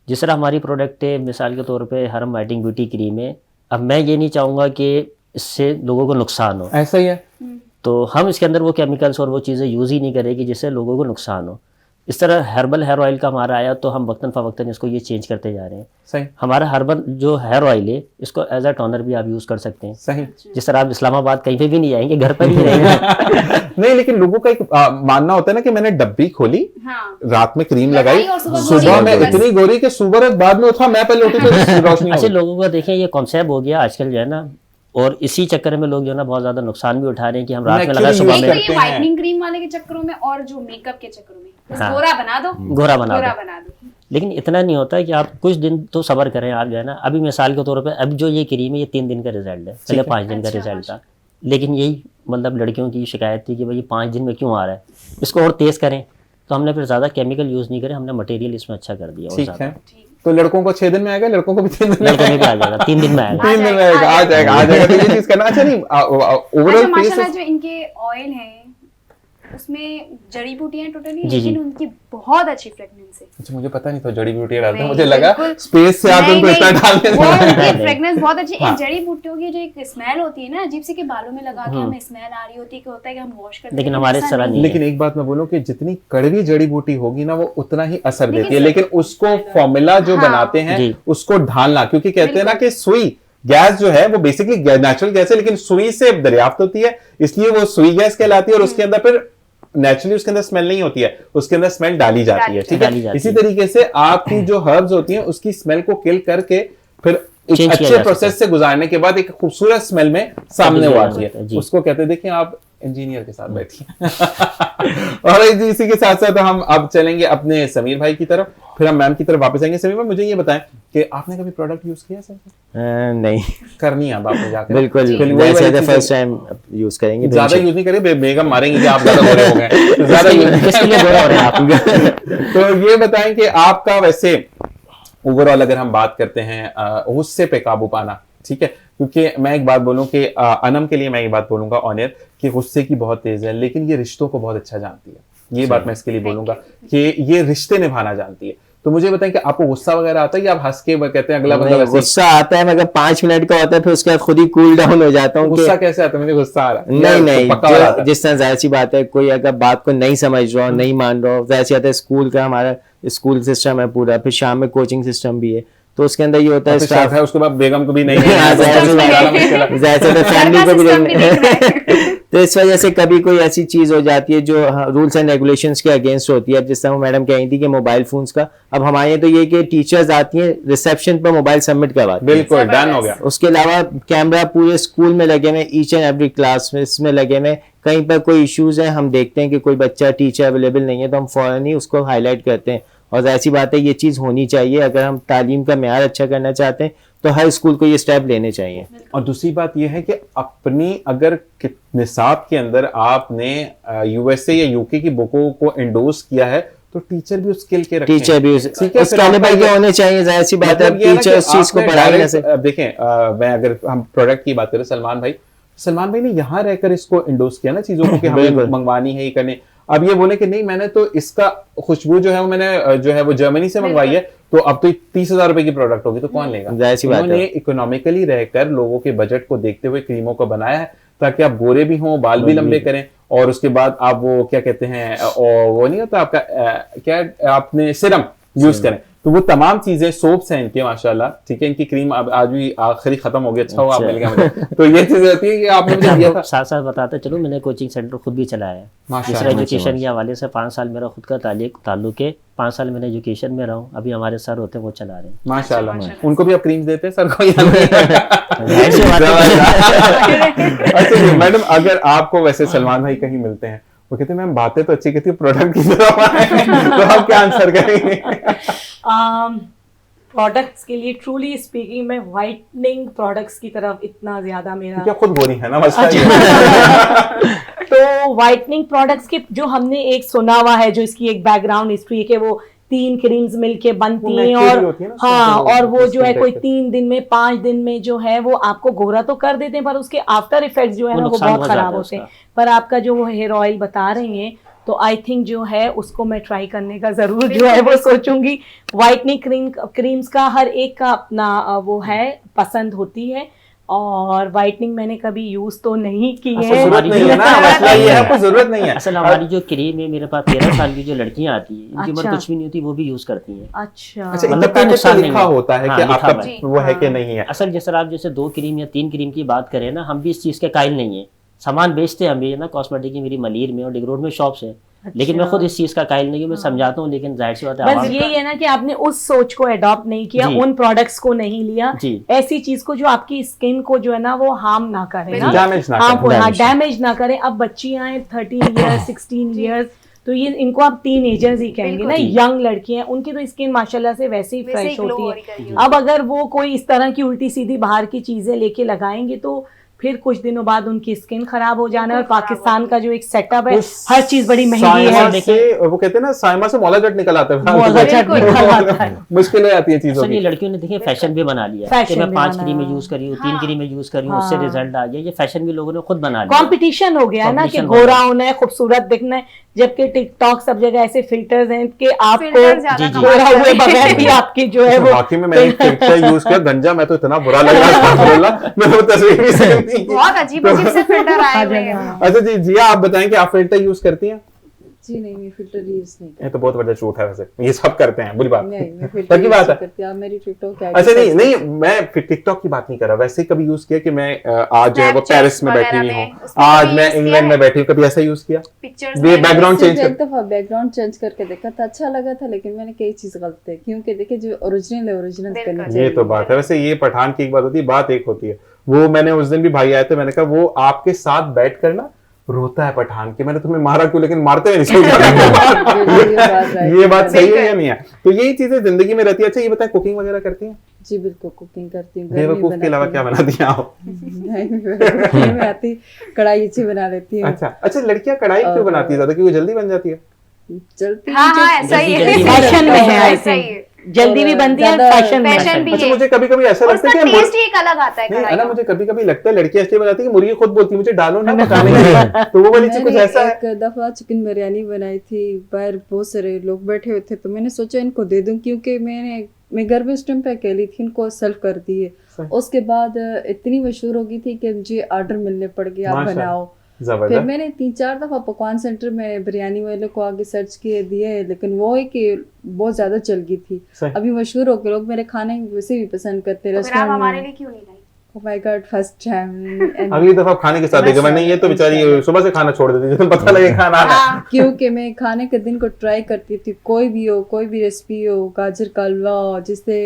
जिस तरह हमारी प्रोडक्ट है, मिसाल के तौर पे हरम वाइटनिंग ब्यूटी क्रीम है, अब मैं ये नहीं चाहूँगा कि इससे लोगों को नुकसान हो, ऐसा ही है, तो हम इसके अंदर वो केमिकल्स और वो चीज़ें यूज़ ही नहीं करेंगे जिससे लोगों को नुकसान हो। इस तरह हर्बल हेयर ऑयल का हमारा आया तो हम वक्तन फ़वक्तन इसको ये चेंज करते जा रहे हैं। सही हमारा हर्बल जो हेयर ऑयल है इसको एज अ टोनर भी आप यूज़ कर सकते हैं। सही जिस तरह आप इस्लामाबाद कहीं पे भी नहीं आएंगे, घर पर ही रहेंगे। नहीं, लेकिन लोगों का एक मानना होता है ना कि मैंने डब्बी खोली, हाँ। रात में क्रीम लगाई लगाई, और सुबह सुबह गोरी में हो गई इतनी गोरी कि सुबह बाद में उठा, मैं पहले उठी तो रोशनी हो अच्छा, गई। लोगों का देखें ये कॉन्सेप्ट हो गया आजकल जो है ना, और इसी चक्कर में लोग जो है ना बहुत ज्यादा नुकसान भी उठा रहे हैं कि हम रात में लगाए Actually सुबह use एक में तो करते ये हैं। व्हाइटनिंग क्रीम वाले के चक्करों में और जो मेकअप के चक्करों में बस हाँ। गोरा बना दो, गोरा बना गोरा दो। बना दो। लेकिन इतना नहीं होता है कि आप कुछ दिन तो सब्र करें। आप जो है ना, अभी मिसाल के तौर पे अब जो ये क्रीम है ये 3 दिन का रिजल्ट है, पहले 5 दिन का अच्छा, रिजल्ट था। लेकिन यही मतलब लड़कियों की शिकायत थी कि भाई 5 दिन में क्यों आ रहा है, इसको और तेज़ करें। तो हमने फिर ज़्यादा केमिकल यूज़ नहीं करे, हमने मटेरियल इसमें अच्छा कर दिया। और ठीक ज़्यादा है, तो लड़कों को 6 दिन में आएगा, लड़कों को भी 3 दिन में लड़कों में भी आ जाएगा, 3 दिन में आएगा। 3 दिन में आएगा, आ जाएगा। तो ये चीज करना अच्छा नहीं, अच्छा ओवरऑल माशाल्लाह फेस जो इनके ऑयल हैं उसमें जड़ी बूटियां टोटली, जी, लेकिन जी। उनकी बहुत अच्छी फ्रेगनेंस है। अच्छा, मुझे पता नहीं था जड़ी बूटियां डालते हैं, नहीं, मुझे लगा बिल्कुल। स्पेस से आप नहीं, उनको इतना नहीं, डालते वो हैं। उनकी फ्रेगनेंस बहुत अच्छी है। हाँ। एक जड़ी बूटियों की जो एक स्मेल होती है ना अजीब सी, के बालों में लगा के हमें स्मेल आ रही होती है कि होता है कि हम वॉश करते हैं, लेकिन हमारे ऐसा तरह नहीं है। लेकिन एक बात मैं बोलूं कि जितनी कड़वी जड़ी बूटी होगी ना वो उतना ही असर लेकिन देती है, सर- लेकिन उसको फॉर्मूला जो हाँ। बनाते हैं जी। उसको ढालना, क्योंकि कहते हैं ना कि सुई गैस जो है वो बेसिकली नेचुरल गैस है, लेकिन सुई से दरियाफ्त होती है, इसलिए वो सुई गैस कहलाती है। और उसके अंदर फिर नेचुरली उसके अंदर स्मेल नहीं होती है, उसके अंदर स्मेल डाली जाती है। ठीक डाली है, जाती इसी है। तरीके से आपकी जो हर्ब्स होती हैं उसकी स्मेल को किल करके फिर एक Change किया अच्छे जा प्रोसेस सकता से गुजारने के बाद एक खूबसूरत स्मेल में सामने वो जा आती सकता है। है, जी। उसको कहते हैं, देखिए आप इंजीनियर के साथ बैठिए। और इसी के साथ साथ हम अब चलेंगे अपने समीर भाई की तरफ, फिर हम मैम की तरफ वापस आएंगे। समीर भाई, मुझे ये बताएं कि आपने कभी प्रोडक्ट यूज किया सर? नहीं, करनी है अब आपने जाकर, बिल्कुल फिर वही वाली चीज़ फर्स्ट टाइम यूज करेंगे। ज्यादा यूज नहीं करें, बेगम मारेंगे कि आप ज्यादा गोरे हो गए, तो ज्यादा यूज किसके लिए गोरा हो रहे हैं आप? तो ये बताएं कि आपका वैसे ओवरऑल अगर हम बात करते हैं गुस्से पे काबू पाना, ठीक है, क्योंकि मैं एक बात बोलूं कि अनम के लिए मैं एक बात बोलूंगा ऑनियर कि गुस्से की बहुत तेज है, लेकिन ये रिश्तों को बहुत अच्छा जानती है। ये बात मैं इसके लिए बोलूंगा कि ये रिश्ते निभाना जानती है। तो मुझे बताएं कि आपको गुस्सा वगैरह आता है या आप हंस के कहते हैं अगला बंदा वैसे ही? गुस्सा आता है, मगर 5 मिनट का होता है, फिर उसके बाद खुद ही कूल डाउन हो जाता हूँ। गुस्सा कैसे आता है? मुझे गुस्सा आ रहा है, नहीं नहीं, पक्का वाला आता है। जिस तरह जाहिर सी बात है, कोई अगर बात को नहीं समझ रहा हो, नहीं मान रहा हो, जाहिर सी बात है, स्कूल का हमारा स्कूल सिस्टम है पूरा, फिर शाम में कोचिंग सिस्टम भी है, तो उसके अंदर ये होता है और फिर स्टाफ स्टाफ है, उसके बाद बेगम को भी नहीं हाँ, जाहिर सी बात है, जाहिर सी बात है, फैमिली को भी system भी देखना है। देखना। तो इस वजह से कभी कोई ऐसी चीज हो जाती है जो रूल्स एंड रेगुलेशंस के अगेंस्ट होती है। अब जिस तरह वो मैडम कह रही थी कि मोबाइल फोन्स का, अब हमारे यहाँ तो ये कि टीचर्स आती हैं रिसेप्शन पर मोबाइल सबमिट करवाती हैं। बिल्कुल डन हो गया। उसके अलावा कैमरा पूरे स्कूल में लगे हुए, ईच एंड एवरी क्लास में इसमें लगे हुए। कहीं पर कोई इश्यूज है, हम देखते हैं कि कोई बच्चा टीचर अवेलेबल नहीं है तो हम फौरन ही उसको हाईलाइट करते हैं। और ऐसी बात है, ये चीज़ होनी चाहिए। अगर हम तालीम का मेयार अच्छा करना चाहते हैं तो हर स्कूल को ये स्टेप लेने चाहिए। और दूसरी बात यह है कि अपनी अगर निसाब के अंदर आपने यूएसए या यूके की बुकों को एंडोर्स किया है तो टीचर भी उस स्किल के रखें। टीचर भी ठीक है, उस फिर आपका कैलिबर के ये- होने चाहिए। जाहिर सी बात है, मतलब ये है ना टीचर कि उस चीज को आपने पढ़ाई ना direct, से। देखें मैं अगर हम प्रोडक्ट की बात करें, सलमान भाई ने यहाँ रहकर इसको इंडोर्स किया ना चीजों को कि हमें बिल्कुल। मंगवानी है, ये करने। अब ये बोले कि नहीं मैंने तो इसका खुशबू जो है वो मैंने जो है वो जर्मनी से मंगवाई है, तो अब तो 30,000 रुपए की प्रोडक्ट होगी, तो कौन लेगा? जाहिर सी बात है। उन्होंने इकोनॉमिकली रहकर लोगों के बजट को देखते हुए क्रीमों को बनाया है ताकि आप गोरे भी हों, बाल भी लंबे करें, और उसके बाद आप वो क्या कहते हैं, और वो नहीं होता आपका क्या, आपने सिरम यूज करें। तो वो तमाम चीजें सोप्स हैं इनके माशाल्लाह, ठीक है। इनकी क्रीम अब आज भी आखिरी खत्म हो गई, अच्छा हुआ आप मिल गया मुझे। तो ये चीजें होती है कि आपने मुझे दिया था। साथ साथ बताते चलो, मैंने कोचिंग सेंटर खुद भी चलाया है। माशाल्लाह, दूसरा एजुकेशन के हवाले से 5 साल मेरा खुद का ताल्लुक है। 5 साल मैंने एजुकेशन में रहा हूँ। अभी हमारे सर होते हैं वो चला रहे हैं। माशाल्लाह। उनको भी आप क्रीम्स देते हैं सर को या नहीं? जाहिर सी बात है। अच्छा जी मैडम, अगर आपको वैसे सलमान भाई कहीं मिलते हैं, वो कहते हैं मैम बातें तो अच्छी कहती है, प्रोडक्ट की तरफ आए, तो आप क्या आंसर करेंगे? प्रोडक्ट्स के लिए ट्रूली स्पीकिंग, मैं वाइटनिंग प्रोडक्ट्स की तरफ इतना ज्यादा मेरा क्या खुद गोरी है ना मसला ये। तो वाइटनिंग प्रोडक्ट्स के जो हमने एक सुना हुआ है, जो इसकी एक बैकग्राउंड हिस्ट्री है कि वो 3 क्रीम्स मिलके बनती वो हैं, naturally और होती है ना, हाँ, उसमें और वो जो है कोई disinfectant। 3 दिन में 5 दिन में जो है वो आपको गोरा तो कर देते हैं, पर उसके आफ्टर इफेक्ट्स जो है वो ना वो नुकसान बहुत बहुत खराब ज्यादा है होते हैं। उसका। पर आपका जो वो हेयर ऑयल बता रही हैं, तो आई थिंक जो है उसको मैं ट्राई करने का जरूर जो है वो सोचूंगी। वाइटनिंग क्रीम्स का हर एक का अपना वो है, पसंद होती है। और वाइटनिंग मैंने कभी यूज तो नहीं की आपको है। जरूरत नहीं है ना, मसला ये है आपको जरूरत नहीं है। असल हमारी जो क्रीम है, मेरे पास 13 साल की जो लड़कियां आती हैं, इनकी उम्र अच्छा। कुछ भी नहीं होती, वो भी यूज करती हैं। अच्छा अच्छा, मतलब इनका कोई पैकेट नुकसान पे नहीं लिखा है। होता है हाँ, कि लिखा आपका हुआ है। वो है कि नहीं है। असल जैसे आप जैसे 2 क्रीम या 3 क्रीम की बात करें ना, हम भी इस चीज के कायल नहीं है। सामान बेचते हैं हम भी ना, कॉस्मेटिक की मेरी मलीर में और डिग रोड में शॉप्स है, लेकिन मैं खुद इस चीज का कायल नहीं हूँ। मैं समझाता हूँ, लेकिन जाहिर सी बात है बस आवाम यही है ना कि आपने उस सोच को अडॉप्ट नहीं किया, जी। उन प्रोडक्ट्स को नहीं लिया, जी। ऐसी चीज को जो आपकी स्किन को जो है ना वो हार्म ना करे ना, डैमेज ना हाँ करे। हाँ डैमेज ना करे। अब बच्चियां हैं 13 ईयर्स 16 ईयर्स, तो ये इनको आप टीन एजर्स ही कहेंगे ना, बिल्कुल। यंग लड़कियां, उनकी तो स्किन माशाल्लाह से वैसे ही वैसे ही फ्रेश glow होती हो है। रही करेगी। अब अगर वो कोई इस तरह की उल्टी सीधी बाहर की चीजें लेके लगाएंगे तो फिर कुछ दिनों बाद उनकी स्किन खराब हो जाना है। और बिल्कुल खराब पाकिस्तान होती का जो एक सेटअप है, हर चीज बड़ी महंगी साइमा है। से वो कहते हैं ना, साइमा से मौला जट निकल आता है। मौला जट निकल आता है। मुश्किल हो जाती है चीजों असल ये की। लड़कियों ने देखिए फैशन भी बना लिया कि फैशन मैं भी 5 बना क्रीमें लिया। यूज करी हूँ, हाँ। 3 क्रीमें यूज करी हूँ, उससे हाँ। रिजल्ट आ गया। ये फैशन भी लोगों ने खुद बना लिया। कंपटीशन हो गया है ना कि Competition गोरा हो गया। होना है, खूबसूरत दिखना है, जबकि टिकटॉक सब जगह ऐसे फिल्टर्स हैं कि आपको फिल्टर ज्यादा जी, जी। कमाल गोरा कर हुए रहे हैं। बगैर भी आपकी जो है वो वाकई में मैंने फिल्टर यूज किया, गंजा मैं तो इतना बुरा लग रहा था अल्हम्दुलिल्लाह, मैंने वो तस्वीर भी सेव नहीं की। बहुत अजीब अजीब से फिल्टर आए हुए हैं। अच्छा जी जिया, आप बताएं कि आप फिल्टर यूज करती हैं? जी नहीं, मैं फिल्टर यूज नहीं ये तो बहुत बड़ा झूठ है, वैसे ये सब करते हैं, बुरी बात नहीं, मैं फिल्टर पक्की बात है। करती हूँ। आप मेरी टिकटॉक अच्छा नहीं नहीं, मैं टिकटॉक की बात नहीं कर रहा, वैसे कभी यूज किया कि मैं आज जो है वो Snapchat पेरिस में बैठी वगैरह हुई में, हूँ, उसमें आज कभी मैं use किया इंग्लैंड है? में बैठी हूँ, कभी ऐसा यूज किया? पिक्चर्स ये बैकग्राउंड चेंज एक दफा बैकग्राउंड चेंज करके देखा था, अच्छा लगा था, लेकिन मैंने कई चीज गलत है, क्योंकि देखिए जो ओरिजिनल है ओरिजिनल बिल्कुल। करनी ये चाहिए। तो बात है। वैसे ये पठान की एक बात होती है, बात एक होती है। वो मैंने उस दिन भी भाई आए थे, मैंने कहा वो आपके साथ बैठ कर ना रोता है पठान के, मैंने तुम्हें मारा क्यों, लेकिन मारते हुए नहीं ये बात सही है या नहीं है? तो यही चीजें जिंदगी में रहती है। अच्छा ये बताएं, कुकिंग वगैरह करती हैं? जी बिल्कुल, कुकिंग करती हूँ। घर में बेवकूफ के अलावा बनाती क्या हूँ। बना दिया आप? नहीं, मैं में आती कढ़ाई अच्छी बना लेती हूँ। अच्छा लड़कियां कढ़ाई क्यों बनाती है ज्यादा, क्योंकि जल्दी बन जाती है? चलती हाँ हाँ ऐसा ही है। जल्दी- फैशन में है, आई ऐसा ही है। थिंक जल्दी भी बनती है, ज्यादा फैशन में फैशन भी अच्छा है। मुझे कभी कभी ऐसा और लगता उसका है कि टेस्ट ही एक अलग आता है नहीं कढ़ाई है ना, का। मुझे कभी कभी लगता है लड़कियां इसलिए बनाती है कि मुर्गी खुद बोलती है मुझे डालो ना पकाने के लिए, तो वो वाली चीज कुछ मैंने ऐसा है। एक दफा चिकन बिरयानी बनाई थी, बाहर बहुत सारे लोग बैठे हुए थे, तो मैंने सोचा इनको दे दूं, क्योंकि मैं घर में उस टाइम पे अकेली थी, इनको सर्व कर दी है। उसके बाद इतनी मशहूर हो गई थी कि मुझे ऑर्डर मिलने पड़ गए, आप माशाल्लाह। बनाओ। फिर जबरदस्त। मैंने 3-4 दफा पकवान सेंटर में बिरयानी वाले को आगे सर्च किए दिए है, लेकिन वो है कि बहुत ज्यादा चल गई थी। सही। अभी मशहूर हो के लोग मेरे खाने वैसे भी पसंद करते हैं तो फिर आप रेस्टोरेंट हमारे में। लिए क्यों नहीं लाई? Oh my God, first time। अगली दफा खाने के साथ देगा, मैं नहीं ये तो बेचारी सुबह से खाना छोड़ देती है, पता लगे खाना आ रहा है। क्योंकि मैं खाने के दिन को ट्राई करती थी, कोई भी हो, कोई भी रेसिपी हो, गाजर का हलवा हो, जिससे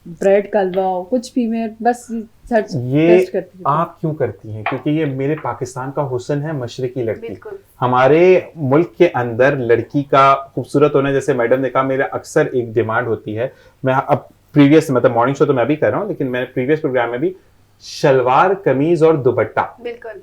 ब्रेड का हलवा हो, कुछ भी, मैं बस सर्च ये टेस्ट करती थी। आप क्यों करती हैं? क्योंकि ये मेरे पाकिस्तान का हुस्न है, मशरकी लड़की। बिल्कुल। हमारे मुल्क के अंदर लड़की का खूबसूरत होना, जैसे मैडम ने कहा, मेरा अक्सर एक डिमांड होती है, मैं अब प्रीवियस मतलब मॉर्निंग शो तो मैं भी कर रहा हूँ, लेकिन मैं प्रीवियस प्रोग्राम में भी शलवार कमीज और दुपट्टा, बिल्कुल।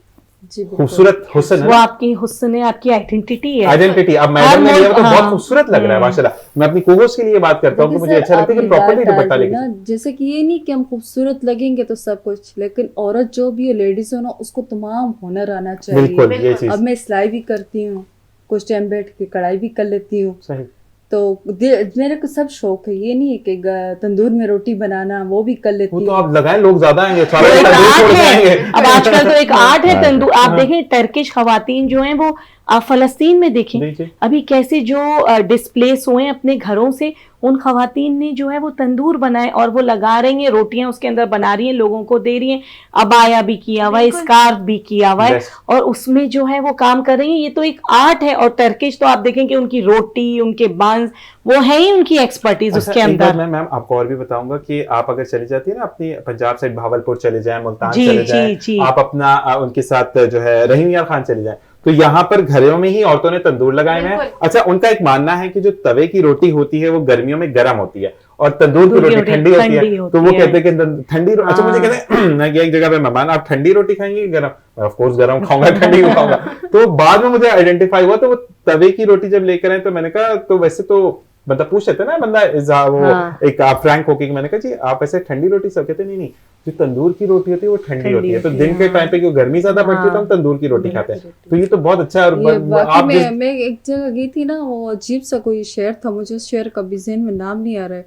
जी बिल्कुल। खूबसूरत हुस्न वो है, आपकी हुस्न है, आपकी आइडेंटिटी है। आइडेंटिटी। अब मैडम ने हर लिया तो हाँ। बहुत खूबसूरत लग रहा है माशाल्लाह। मैं अपनी कोहोस्ट के लिए बात करता हूँ कि देखिए मुझे सर, अच्छा लगता है कि आपने प्रॉपर्ली बात दुपट्टा डाल दी लेके। ना, जैसे कि ये नहीं कि हम खूबसूरत लगेंगे तो सब कुछ, लेकिन औरत जो भी है, लेडीज हो ना, उसको तमाम हुनर आना चाहिए। बिल्कुल ये बिल्कुल। चीज अब मैं सिलाई भी करती हूँ, कुछ टाइम बैठ के कढ़ाई भी कर लेती हूँ, सही। तो मेरे को सब शौक है। ये नहीं है कि तंदूर में रोटी बनाना, वो भी कर लेती वो तो हूँ। आप लगाएं, लोग ज्यादा आएंगे, सारे वो एक तंदूर आर्ट छोड़ है। जाएंगे। अब आजकल तो एक आर्ट है तंदूर। आप हाँ। देखें टर्किश खवातीन जो हैं वो, आप फलस्तीन में देखें देखिए। अभी कैसे जो डिस्प्लेस हुए हैं अपने घरों से, उन खवातीन ने जो है वो तंदूर बनाए और वो लगा रही हैं, रोटियां उसके अंदर बना रही हैं, लोगों को दे रही हैं, अबाया भी किया हुआ है, बिल्कुल। स्कार्फ भी किया हुआ है, Best। और उसमें जो है वो काम कर रही हैं। ये तो एक आर्ट है। और टर्किश तो आप देखें कि उनकी रोटी, उनके बंस, वो है ही उनकी एक्सपर्टीज अच्छा, उसके एक बात अंदर। मैम आपको और भी बताऊंगा कि आप अगर चली जाती है ना अपनी पंजाब साइड, भावलपुर चले जाएं, मुल्तान जी, चले जी, जाएं, जी। आप अपना उनके साथ जो है रहीम यार खान चले जाएं, तो यहाँ पर घरों में ही औरतों ने तंदूर लगाए हुए हैं। बिल्कुल। अच्छा उनका एक मानना है कि जो तवे की रोटी होती है वो गर्मियों में गर्म होती है और तंदूर की रोटी ठंडी होती है, तो वो कहते हैं कि ठंडी अच्छा मुझे कहते हैं मैं एक जगह पे मेहमान, आप ठंडी रोटी खाएंगे गर्म? ऑफ कोर्स गर्म खाऊंगा, ठंडी क्यों खाऊंगा? तो बाद में मुझे आइडेंटिफाई हुआ, तो वो तवे की रोटी जब लेकर आए तो मैंने कहा, तो वैसे तो बंदा पूछ लेते ना, बंदा वो हाँ। एक फ्रैंक होके कि मैंने कहा जी आप ऐसे ठंडी रोटी सब कहते नहीं जो तंदूर की रोटी होती है वो ठंडी होती है, तो दिन के टाइम पे क्यों गर्मी ज्यादा पड़ती है तो हम तंदूर की रोटी खाते हैं, तो ये तो बहुत अच्छा है। ये और बाकी आप मैं एक जगह गई थी ना, वो अजीब सा कोई शहर था, मुझे उस शहर का भी ज़हन में नाम नहीं आ रहा है,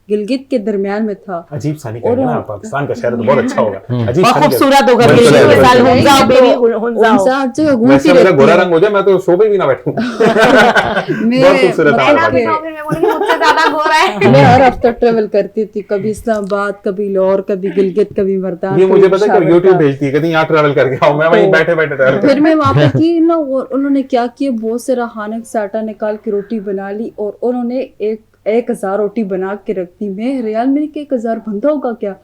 गिलगित के दरमियान में था। अजीब सा नहीं कहेंगे ना, पाकिस्तान का शहर तो बहुत अच्छा होगा, अजीब और सा नहीं खूबसूरत होगा। बिल्कुल, पिछले बिल्कुल, साल बिल्कुल। हुंजाओ बेबी हुंजाओ उनसे हर जगह कहेंगे। घूमती वैसे मेरा गोरा रहती रंग हो जाए मैं तो शो पे भी ना बैठूं। बहुत खूबसूरत है मैं हमारा ना भी पाकिस्तान। कहूँ, फिर मैं बोलूंगी मुझसे ज्यादा गोरा है। मैं हर हफ्ता ट्रेवल करती थी, कभी इस्लामाबाद, कभी लाहौर, कभी गिलगित, कभी मर्दान। ये मुझे कभी पता है कि पेशावर यूट्यूब का। भेजती है, कहती यहाँ ट्रैवल करके आओ, मैं वहीं तो बैठे बैठे ट्रैवल फिर मैं वहाँ पे की ना, और उन्होंने क्या किया, बहुत सारा खाने का आटा निकाल के रोटी बना ली और उन्होंने 1,000 रोटी बना के रख दी। मैं हैरान, मैंने कि 1,000 बंदा होगा क्या?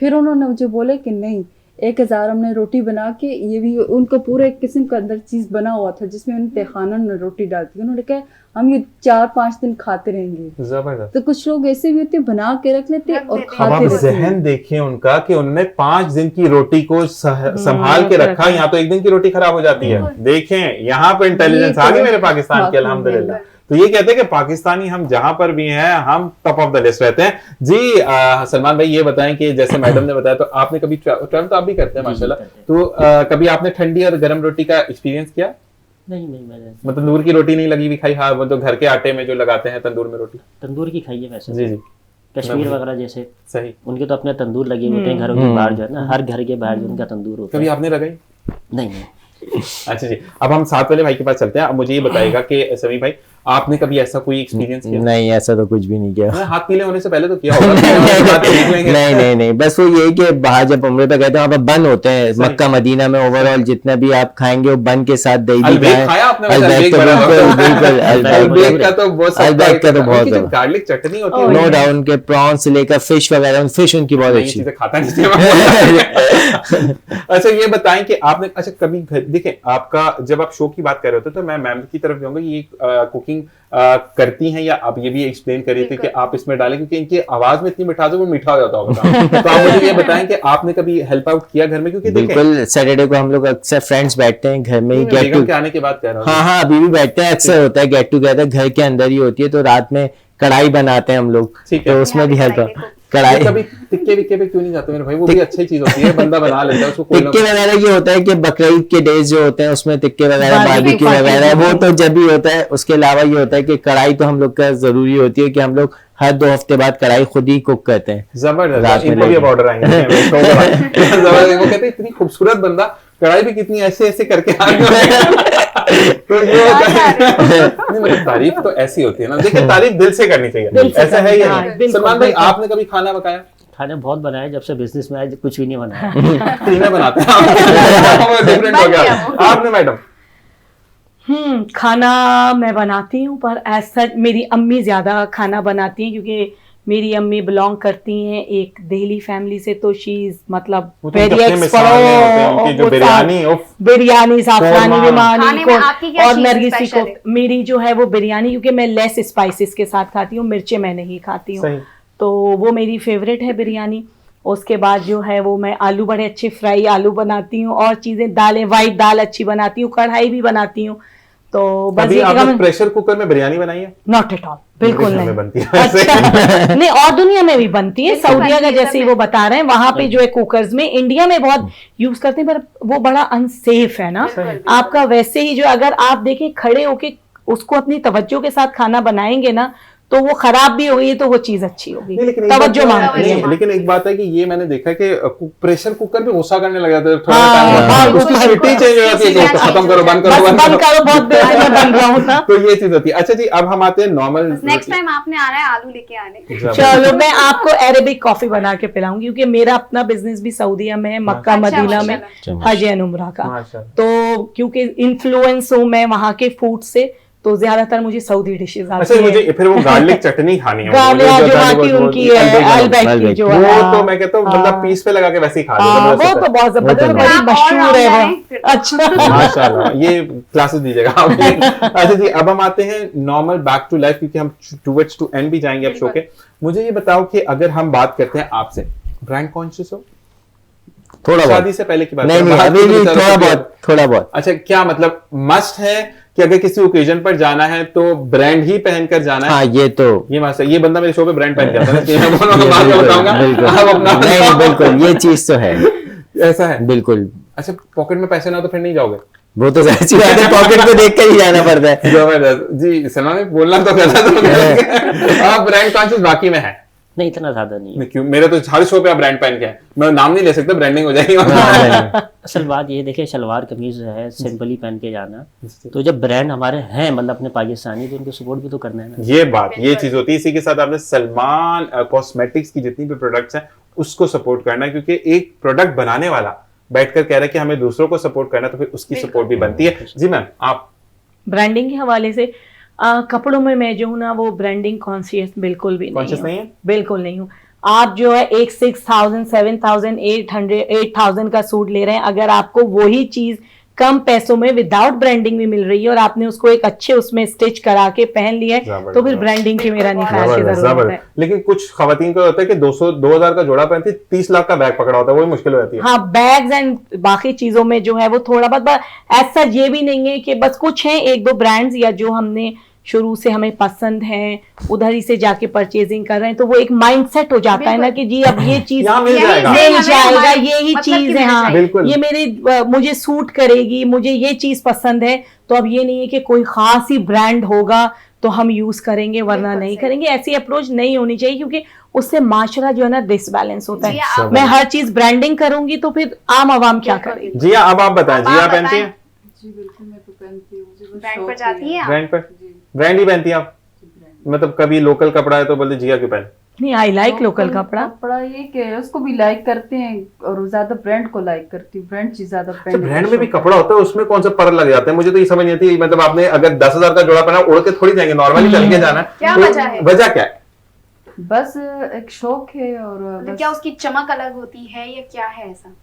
फिर उन्होंने मुझे बोले कि नहीं, 1,000 हमने रोटी बना के, ये भी उनको पूरे एक किस्म का अंदर चीज बना हुआ था जिसमें उन्होंने तहखाना में रोटी डालती। उन्होंने कहा हम ये 4-5 दिन खाते रहेंगे। जबरदस्त। तो कुछ लोग ऐसे भी होते, बना के रख लेते रख और देते। अब खाते आप रहते हैं। जहन देखिए उनका कि उन्होंने 5 दिन की रोटी को संभाल के रखा, यहाँ तो 1 दिन की रोटी खराब हो जाती है। देखें यहाँ पर इंटेलिजेंस ये आ गई तो मेरे पाकिस्तान की, हाँ, अल्हम्दुलिल्लाह। तो ये कहते हैं कि पाकिस्तानी हम जहां पर भी हैं हम टॉप ऑफ द लिस्ट रहते हैं जी। सलमान भाई ये बताएं कि जैसे मैडम ने बताया, तो आपने कभी ट्रैवल तो आप भी करते हैं जी, माशाल्लाह, करते हैं। तो कभी आपने ठंडी और गर्म रोटी का एक्सपीरियंस किया? नहीं नहीं, मैंने मतलब तंदूर की रोटी नहीं लगी हुई खाई? हाँ, वो तो घर के आटे में जो लगाते हैं तंदूर में रोटी। तंदूर की खाई है वैसे। जी जी, कश्मीर वगैरह जैसे सही। उनके तो अपने तंदूर लगे होते हैं घरों के बाहर, जो है ना, हर घर के बाहर जो उनका तंदूर होता कभी है। आपने लगाई? नहीं नहीं। अच्छा जी, अब हम साथ वाले भाई के पास चलते हैं। अब मुझे ये बताइएगा कि समी भाई, आपने कभी ऐसा कोई एक्सपीरियंस किया? नहीं, ऐसा तो कुछ भी नहीं किया। हाथ पीले होने से पहले तो किया होगा। हाथ तो निकलेंगे। नहीं, बस वो यही कि बाहर जब उम्रे पे गए थे वहाँ पे बन होते हैं, सही। मक्का मदीना में ओवरऑल जितना भी आप खाएंगे वो बन के साथ दही भी अलबेक खाया आपने? वैसे अलबेक तो अलबेक बड़ा बिल्कुल होता है। बिल्कुल अलबेक का तो बहुत सस्ता अलबेक का तो है। बहुत उनकी जो है। गार्लिक चटनी होती नो है, डाउन, उनके प्रॉन्स से लेकर फिश वगैरह, फिश उनकी बहुत नई अच्छी। चीजें खाता नहीं। अच्छा ये बताएं कि आपने, अच्छा कभी देखें आपका, जब आप शो की बात कर रहे होते तो मैं मैम की तरफ जाऊंगा, ये कुकिंग करती हैं या आप ये भी एक्सप्लेन कर रही थी कि आप इसमें डालें, क्योंकि इनकी आवाज में इतनी मिठास है, वो मीठा हो जाता होगा। तो आप मुझे ये बताएं कि आपने कभी हेल्प आउट किया घर में? क्योंकि देखें बिल्कुल, सैटरडे को हम लोग अक्सर फ्रेंड्स बैठते हैं घर में ही, गेट बेगम टू। के आने के बाद कह रहा हूँ। हाँ, अभी भी बैठते हैं, अक्सर होता है गेट टुगेदर, घर के अंदर ही होती है। तो रात में कढ़ाई बनाते हैं हम लोग, ठीक है। तो उसमें भी यहाँ हेल्प भी कढ़ाई। तो कभी टिक्के विक्के पे क्यों नहीं जाते मेरे भाई? वो भी अच्छी चीज होती है, बंदा बना लेता है उसको। कोई ना टिक्के वगैरह ये होता है कि बकरीद के डेज जो होते हैं उसमें टिक्के वगैरह, बारबेक्यू वगैरह, वो तो जब भी होता है। उसके अलावा ये होता है कि कढ़ाई तो हम लोग का जरूरी होती है कि हम लोग हर 2 हफ्ते बाद कढ़ाई खुद ही कुक करते हैं। जबरदस्त, रात में इनको भी लेके। अब ऑर्डर आएंगे। जबरदस्त, वो कहते हैं इतनी खूबसूरत बंदा कढ़ाई भी कितनी ऐसे ऐसे करके आ तो ये होता है। नहीं, मतलब तारीफ तो ऐसी होती है ना, देखिए तारीफ दिल से करनी चाहिए, ऐसा है या हाँ, नहीं? बिल्कुल, सलमान भाई बिल्कुल। आपने कभी खाना पकाया? खाने बहुत बनाए, जब से बिजनेस में आए कुछ भी नहीं बनाया। तीन बनाते हैं, डिफरेंट हो गया। आपने मैडम? खाना मैं बनाती हूँ, पर एज सच मेरी अम्मी ज्यादा खाना बनाती हैं, क्योंकि मेरी अम्मी बिलोंग करती हैं एक दिल्ली फैमिली से, तो शी इज मतलब वो तो वेरी उनके अपने मिसालें होते हैं, उनकी जो बिरयानी, उफ। बिरयानी, साफरानी कौरमा। बिरयानी खाने में आपकी क्या और चीज़ नरगिसी स्पेशल को, है? मेरी जो है वो बिरयानी, क्योंकि मैं लेस स्पाइसेस के साथ खाती हूँ, मिर्चें मैं नहीं खाती हूँ, सही। तो वो मेरी फेवरेट है बिरयानी। उसके बाद जो है वो मैं आलू बड़े अच्छे फ्राई आलू बनाती हूँ, और चीजें दालें, वाइट दाल अच्छी बनाती हूँ, कढ़ाई भी बनाती हूँ। तो बस कभी ये आपने प्रेशर कुकर में बिरयानी बनाई है? नॉट एट ऑल, बिल्कुल मेरे घर नहीं में बनती है अच्छा नहीं, और दुनिया में भी बनती है, बिल्कुल सऊदीया बनती का है, जैसे सब वो बता रहे हैं, वहां पे जो है कुकर्स में, इंडिया में बहुत यूज करते हैं, पर वो बड़ा अनसेफ है ना आपका। वैसे ही जो अगर आप देखें खड़े होके उसको अपनी तवज्जो के साथ खाना बनाएंगे ना, तो वो खराब भी होगी तो वो चीज अच्छी होगी, नहीं, लेकिन एक तवज्जो बात- मांगती नहीं, है। लेकिन एक बात है कि ये मैंने देखा कि प्रेशर कुकर में गुस्सा करने लग जाता है थोड़ा हाँ, टाइम बाद। हाँ, उसकी बिल्कुल, सीटी चेंज हो जाती है कि खत्म करो, बंद बस करो, बंद करो, बहुत देर से मैं बन रहा हूँ ना। तो ये चीज होती है। अच्छा जी, अब हम आते हैं नॉर्मल। नेक्स्ट टाइम आपने आना है, आलू लेके आने। चलो मैं आपको अरेबिक कॉफी बना के पिलाऊंगी, क्योंकि मेरा अपना बिजनेस भी सऊदीया में है, मक्का अच्छा, मदीना में, माशाल्लाह। हज एंड उम्रा का। माशाल्लाह। तो क्योंकि इन्फ्लुएंस हूँ मैं वहाँ के फूड से, तो ज्यादातर मुझे सऊदी डिशेज अच्छा आती मुझे है। फिर वो गार्लिक चटनी खानी है। गालिया मुझे जो वहाँ की वो- उनकी है, अलबैक की जो है, वो तो मैं कहता हूँ बंदा हाँ। पीस पे लगा के वैसे ही खा हाँ, ले। वो तो बहुत जबरदस्त, वो तो बड़ी आप और मशहूर है राउंड वो। आए फिर तो। अच्छा माशाल्लाह, ये क्लासेस दीजिएगा आप। अच्छा जी, अब हम आते हैं नॉर्मल बैक टू लाइफ, क्योंकि हम टुवर्ड्स टू एंड भी जाएंगे अब शो के। मुझे ये बताओ कि अगर हम बात करते हैं आपसे, ब्रांड कॉन्शियस हो? थोड़ा बहुत। शादी से पहले की बात नहीं करो, नहीं, बाहर अभी की भी तो थोड़ा बेचारा बहुत, थोड़ा बहुत। अच्छा क्या मतलब मस्ट है कि अगर किसी ओकेजन पर जाना है तो ब्रांड ही पहनकर जाना है? हाँ, ये तो ये मस्त है। ये बंदा मेरे शो पे ब्रांड पहन के आता है ना, मैं ये बाद में बिल्कुल, बताऊंगा। बिल्कुल। आप अपना नहीं नहीं, बिल्कुल ये चीज तो है, ऐसा है। बिल्कुल। अच्छा पॉकेट में पैसे ना तो फिर नहीं जाओगे? वो तो जाहिर सी बात है, पॉकेट को देख कर ही जाना पड़ता है। जबरदस्त जी। सलमान बोलना तो गलत हो गया। आप ब्रांड कॉन्शियस बाकी में है? नहीं इतना ज्यादा नहीं है। नहीं, क्यों? मेरे तो हर शो पे आप ब्रांड पहन के हैं, मैं नाम नहीं ले सकता, ब्रांडिंग हो जाएगी। असल बात ये देखिए, शलवार कमीज है सिंपली पहन के जाना, तो जब ब्रांड हमारे हैं मतलब अपने पाकिस्तानी, तो उनको सपोर्ट भी तो करना है ना। ये बात, ये चीज होती है। इसी के साथ आपने सलमान कॉस्मेटिक्स की जितनी भी प्रोडक्ट्स हैं उसको सपोर्ट करना है, क्योंकि एक प्रोडक्ट बनाने वाला बैठकर कह रहा है कि हमें दूसरों को सपोर्ट करना, तो फिर उसकी सपोर्ट भी बनती है। जी मैम, आप ब्रांडिंग के हवाले से कपड़ों में मैं जो हूँ ना, वो ब्रांडिंग कॉन्शियस बिल्कुल भी कॉन्शियस नहीं है? बिल्कुल नहीं हूँ। आप जो है एक 6,000 7,000 8,000 का सूट ले रहे हैं, अगर आपको वही चीज कम पैसों में विदाउट ब्रांडिंग भी मिल रही है और आपने उसको एक अच्छे उसमें स्टिच करा के पहन लिया है, तो फिर ब्रांडिंग की मेरा नहीं ख्याल की जरूरत है। लेकिन कुछ खवातीन का होता है कि 200-2,000 का जोड़ा पहनती, 30 लाख का बैग पकड़ा होता है, वही मुश्किल हो जाती है। हाँ, बैग्स एंड बाकी चीजों में जो है वो थोड़ा बहुत ऐसा ये भी नहीं है कि बस कुछ है एक दो ब्रांड्स या जो हमने शुरू से हमें पसंद है उधर ही से जाके परचेजिंग कर रहे हैं, तो वो एक माइंडसेट हो जाता है ना कि जी अब ये चीज यहाँ मिल जाएगा, मिल जाएगा, यही मतलब चीज है, हाँ बिल्कुल। ये मुझे सूट करेगी, मुझे ये चीज पसंद है, तो अब ये नहीं है कि कोई खास ही ब्रांड होगा तो हम यूज करेंगे वरना नहीं करेंगे। ऐसी अप्रोच नहीं होनी चाहिए, क्योंकि उससे माशरा जो है ना डिसबैलेंस होता है। मैं हर चीज ब्रांडिंग करूंगी तो फिर आम आवाम क्या करेगी। जी अब आप बताएं, जी आप पहनती हैं? जी बिल्कुल, मैं तो पहनती हूँ, मुझे बस ब्रांड शौक पर जाती हैं आप? ब्रांड पर, ब्रांड ही पहनती हैं आप? मतलब कभी लोकल कपड़ा है तो बोलते जिया क्यों पहन? नहीं, आई लाइक लोकल कपड़ा। कपड़ा ये कि उसको भी लाइक करते हैं और ज्यादा ब्रांड को लाइक करती हूँ, ब्रांड चीज ज्यादा अच्छा, ब्रांड में भी कपड़ा होता है, उसमें कौन सा पर लग जाता है? मुझे तो ये समझ नहीं आती। मतलब आपने अगर 10,000 का जोड़ा पहना, उड़ के थोड़ी जाएंगे, नॉर्मली चल के जाना है, क्या तो वजह है? वजह क्या है? बस एक शौक है और मतलब बस क्या उसकी चमक अलग होती है या क्या है ऐसा?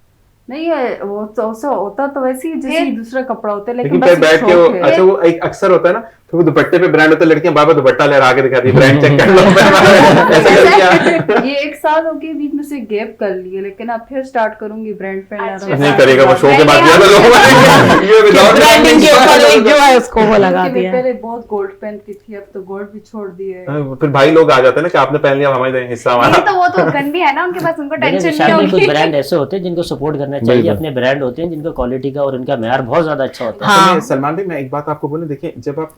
नहीं है, वो तो ऐसा होता तो वैसे ही जैसे फिर? दूसरा कपड़ा होता है, लेकिन लेकिन फिर बस बैठ के वो, शौक है। अच्छा वो एक अक्सर होता है ना, तो वो दुपट्टे पे ब्रांड होता है, लड़कियां बार-बार दुपट्टा लहरा के दिखाती है, ब्रांड चेक कर लो। ऐसा कर दिया। ये 1 साल हो गए बीच में से गैप कर लिए, लेकिन अब फिर स्टार्ट करूंगी ब्रांड पहनना। अच्छा। नहीं करेगा वो, शो के बाद किया था लोगों ने। ये विदाउट ब्रांडिंग के ऊपर एक जो है उसको वो लगा क्योंकि दिया मैं है। पहले बहुत गोल्ड पहनती थी, अब तो गोल्ड भी छोड़ दिए। फिर भाई लोग आ जाते हैं ना कि आपने पहन लिया, हमारे हिस्सा नहीं हमारा। तो वो तो गन भी है ना उनके पास, उनको टेंशन नहीं शायद कुछ होगी। ब्रांड ऐसे होते हैं जिनको सपोर्ट करना चाहिए, बिल्कुल। अपने ब्रांड होते हैं जिनका क्वालिटी का और उनका मेयार बहुत ज्यादा अच्छा होता है। हाँ। तो मैं सलमान भाई, मैं एक बात आपको बोलूं, देखिए जब आप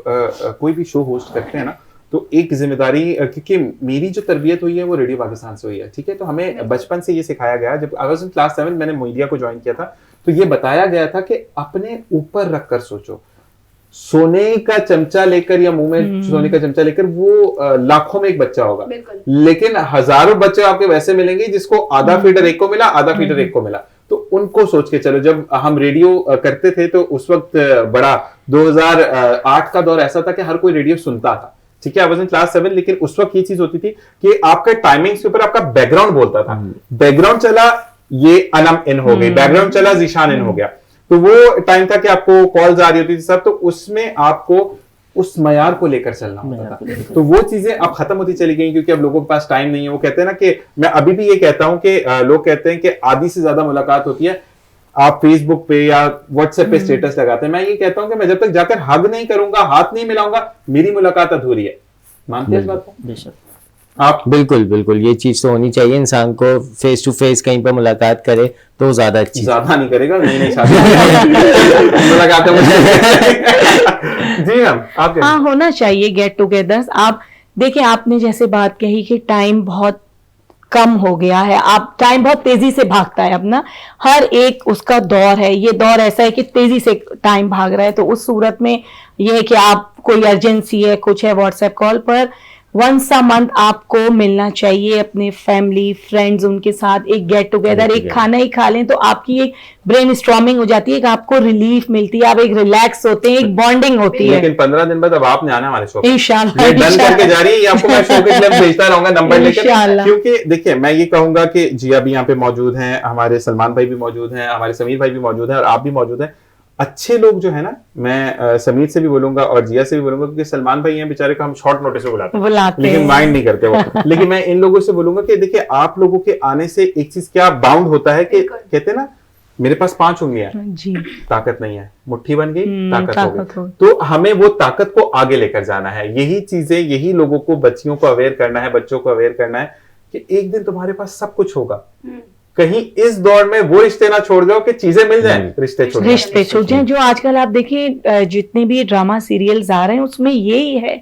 कोई भी शो होस्ट करते हैं ना, तो एक जिम्मेदारी, क्योंकि मेरी जो तरबियत हुई है वो रेडियो पाकिस्तान से हुई है, ठीक है, तो हमें बचपन से ये सिखाया गया। जब आई वाज इन क्लास 7 मैंने मीडिया को ज्वाइन किया था, तो ये बताया गया था कि अपने ऊपर रखकर सोचो। सोने का चमचा लेकर या मुंह में सोने का चमचा लेकर वो लाखों में एक बच्चा होगा, बिल्कुल। लेकिन हजारों बच्चे आपके वैसे मिलेंगे जिसको आधा फीडर एक को मिला, आधा फीडर एक को मिला। तो उनको सोच के चलो। जब हम रेडियो करते थे तो उस वक्त बड़ा 2008 का दौर ऐसा था कि हर कोई रेडियो सुनता था, ठीक है, आई वाज इन क्लास 7, लेकिन उस वक्त ये चीज होती थी कि आपका टाइमिंग्स के ऊपर आपका बैकग्राउंड बोलता था। बैकग्राउंड चला, ये अनम इन हो गई, बैकग्राउंड चला, जीशान इन हो गया। तो वो टाइम था कि आपको कॉल्स आ रही होती थी सब, तो उसमें आपको उस मयार को लेकर चलना होता था। तो वो चीजें अब खत्म होती चली गई, क्योंकि अब लोगों के पास टाइम नहीं है। वो कहते हैं ना कि मैं अभी भी ये कहता हूं कि लोग कहते हैं कि आधी से ज्यादा मुलाकात होती है आप फेसबुक पे या व्हाट्सएप पे स्टेटस लगाते हैं। मैं ये कहता हूं कि मैं जब तक जाकर हग नहीं करूंगा, हाथ नहीं मिलाऊंगा, मेरी मुलाकात अधूरी है। मानते हैं इस बात को बेशक। आप? बिल्कुल बिल्कुल, ये चीज तो होनी चाहिए, इंसान को फेस टू फेस कहीं पर मुलाकात करे तो ज्यादा अच्छी। ज्यादा नहीं करेगा, नहीं शादी मुलाकात जी मैम, आप क्या? हाँ, होना चाहिए गेट टुगेदर्स। आप देखिए, आपने जैसे बात कही कि टाइम बहुत कम हो गया है, आप टाइम बहुत तेजी से भागता है, अब ना हर एक उसका दौर है। ये दौर ऐसा है कि तेजी से टाइम भाग रहा है, तो उस सूरत में ये है कि आप कोई अर्जेंसी है, कुछ है, व्हाट्सएप कॉल पर वंस अ मंथ आपको मिलना चाहिए अपने फैमिली फ्रेंड्स उनके साथ, एक गेट टुगेदर, एक खाना ही खा लें तो आपकी एक ब्रेन स्टॉर्मिंग हो जाती है, आपको रिलीफ मिलती है, आप एक रिलैक्स होते हैं, एक बॉन्डिंग होती है। लेकिन 15 दिन बाद अब आपने आना हमारे शो पे। इंशाल्लाह, ये डन करके जा रही है, ये आपको मैं शो के लिए भेजता रहूंगा नंबर लेकर। इंशाल्लाह। क्योंकि देखिए, मैं ये कहूंगा कि जिया भी यहाँ पे मौजूद हैं, हमारे सलमान भाई भी मौजूद हैं, हमारे समीर भाई भी मौजूद हैं और आप भी मौजूद हैं। अच्छे लोग जो है ना, मैं समीर से भी बोलूंगा और जिया से भी बोलूंगा, क्योंकि सलमान भाई हैं बेचारे को हम शॉर्ट नोटिस में बुलाते लेकिन माइंड नहीं करते वो। लेकिन मैं इन लोगों से बोलूंगा कि देखिए, आप लोगों के आने से एक चीज क्या बाउंड होता है कि कहते हैं ना, मेरे पास 5 उंगलियां हैं, जी, ताकत नहीं है, मुट्ठी बन गई, ताकत हो ताकत हो गई। तो हमें वो ताकत को आगे लेकर जाना है। यही चीजें, यही लोगों को, बच्चियों को अवेयर करना है, बच्चों को अवेयर करना है कि एक दिन तुम्हारे पास सब कुछ होगा। कहीं इस दौर में वो रिश्ते ना छोड़ जाओ कि चीजें मिल जाएं, रिश्ते छूट जाएं। जो आजकल आप देखिए जितने भी ड्रामा सीरियल्स आ रहे हैं उसमें यही है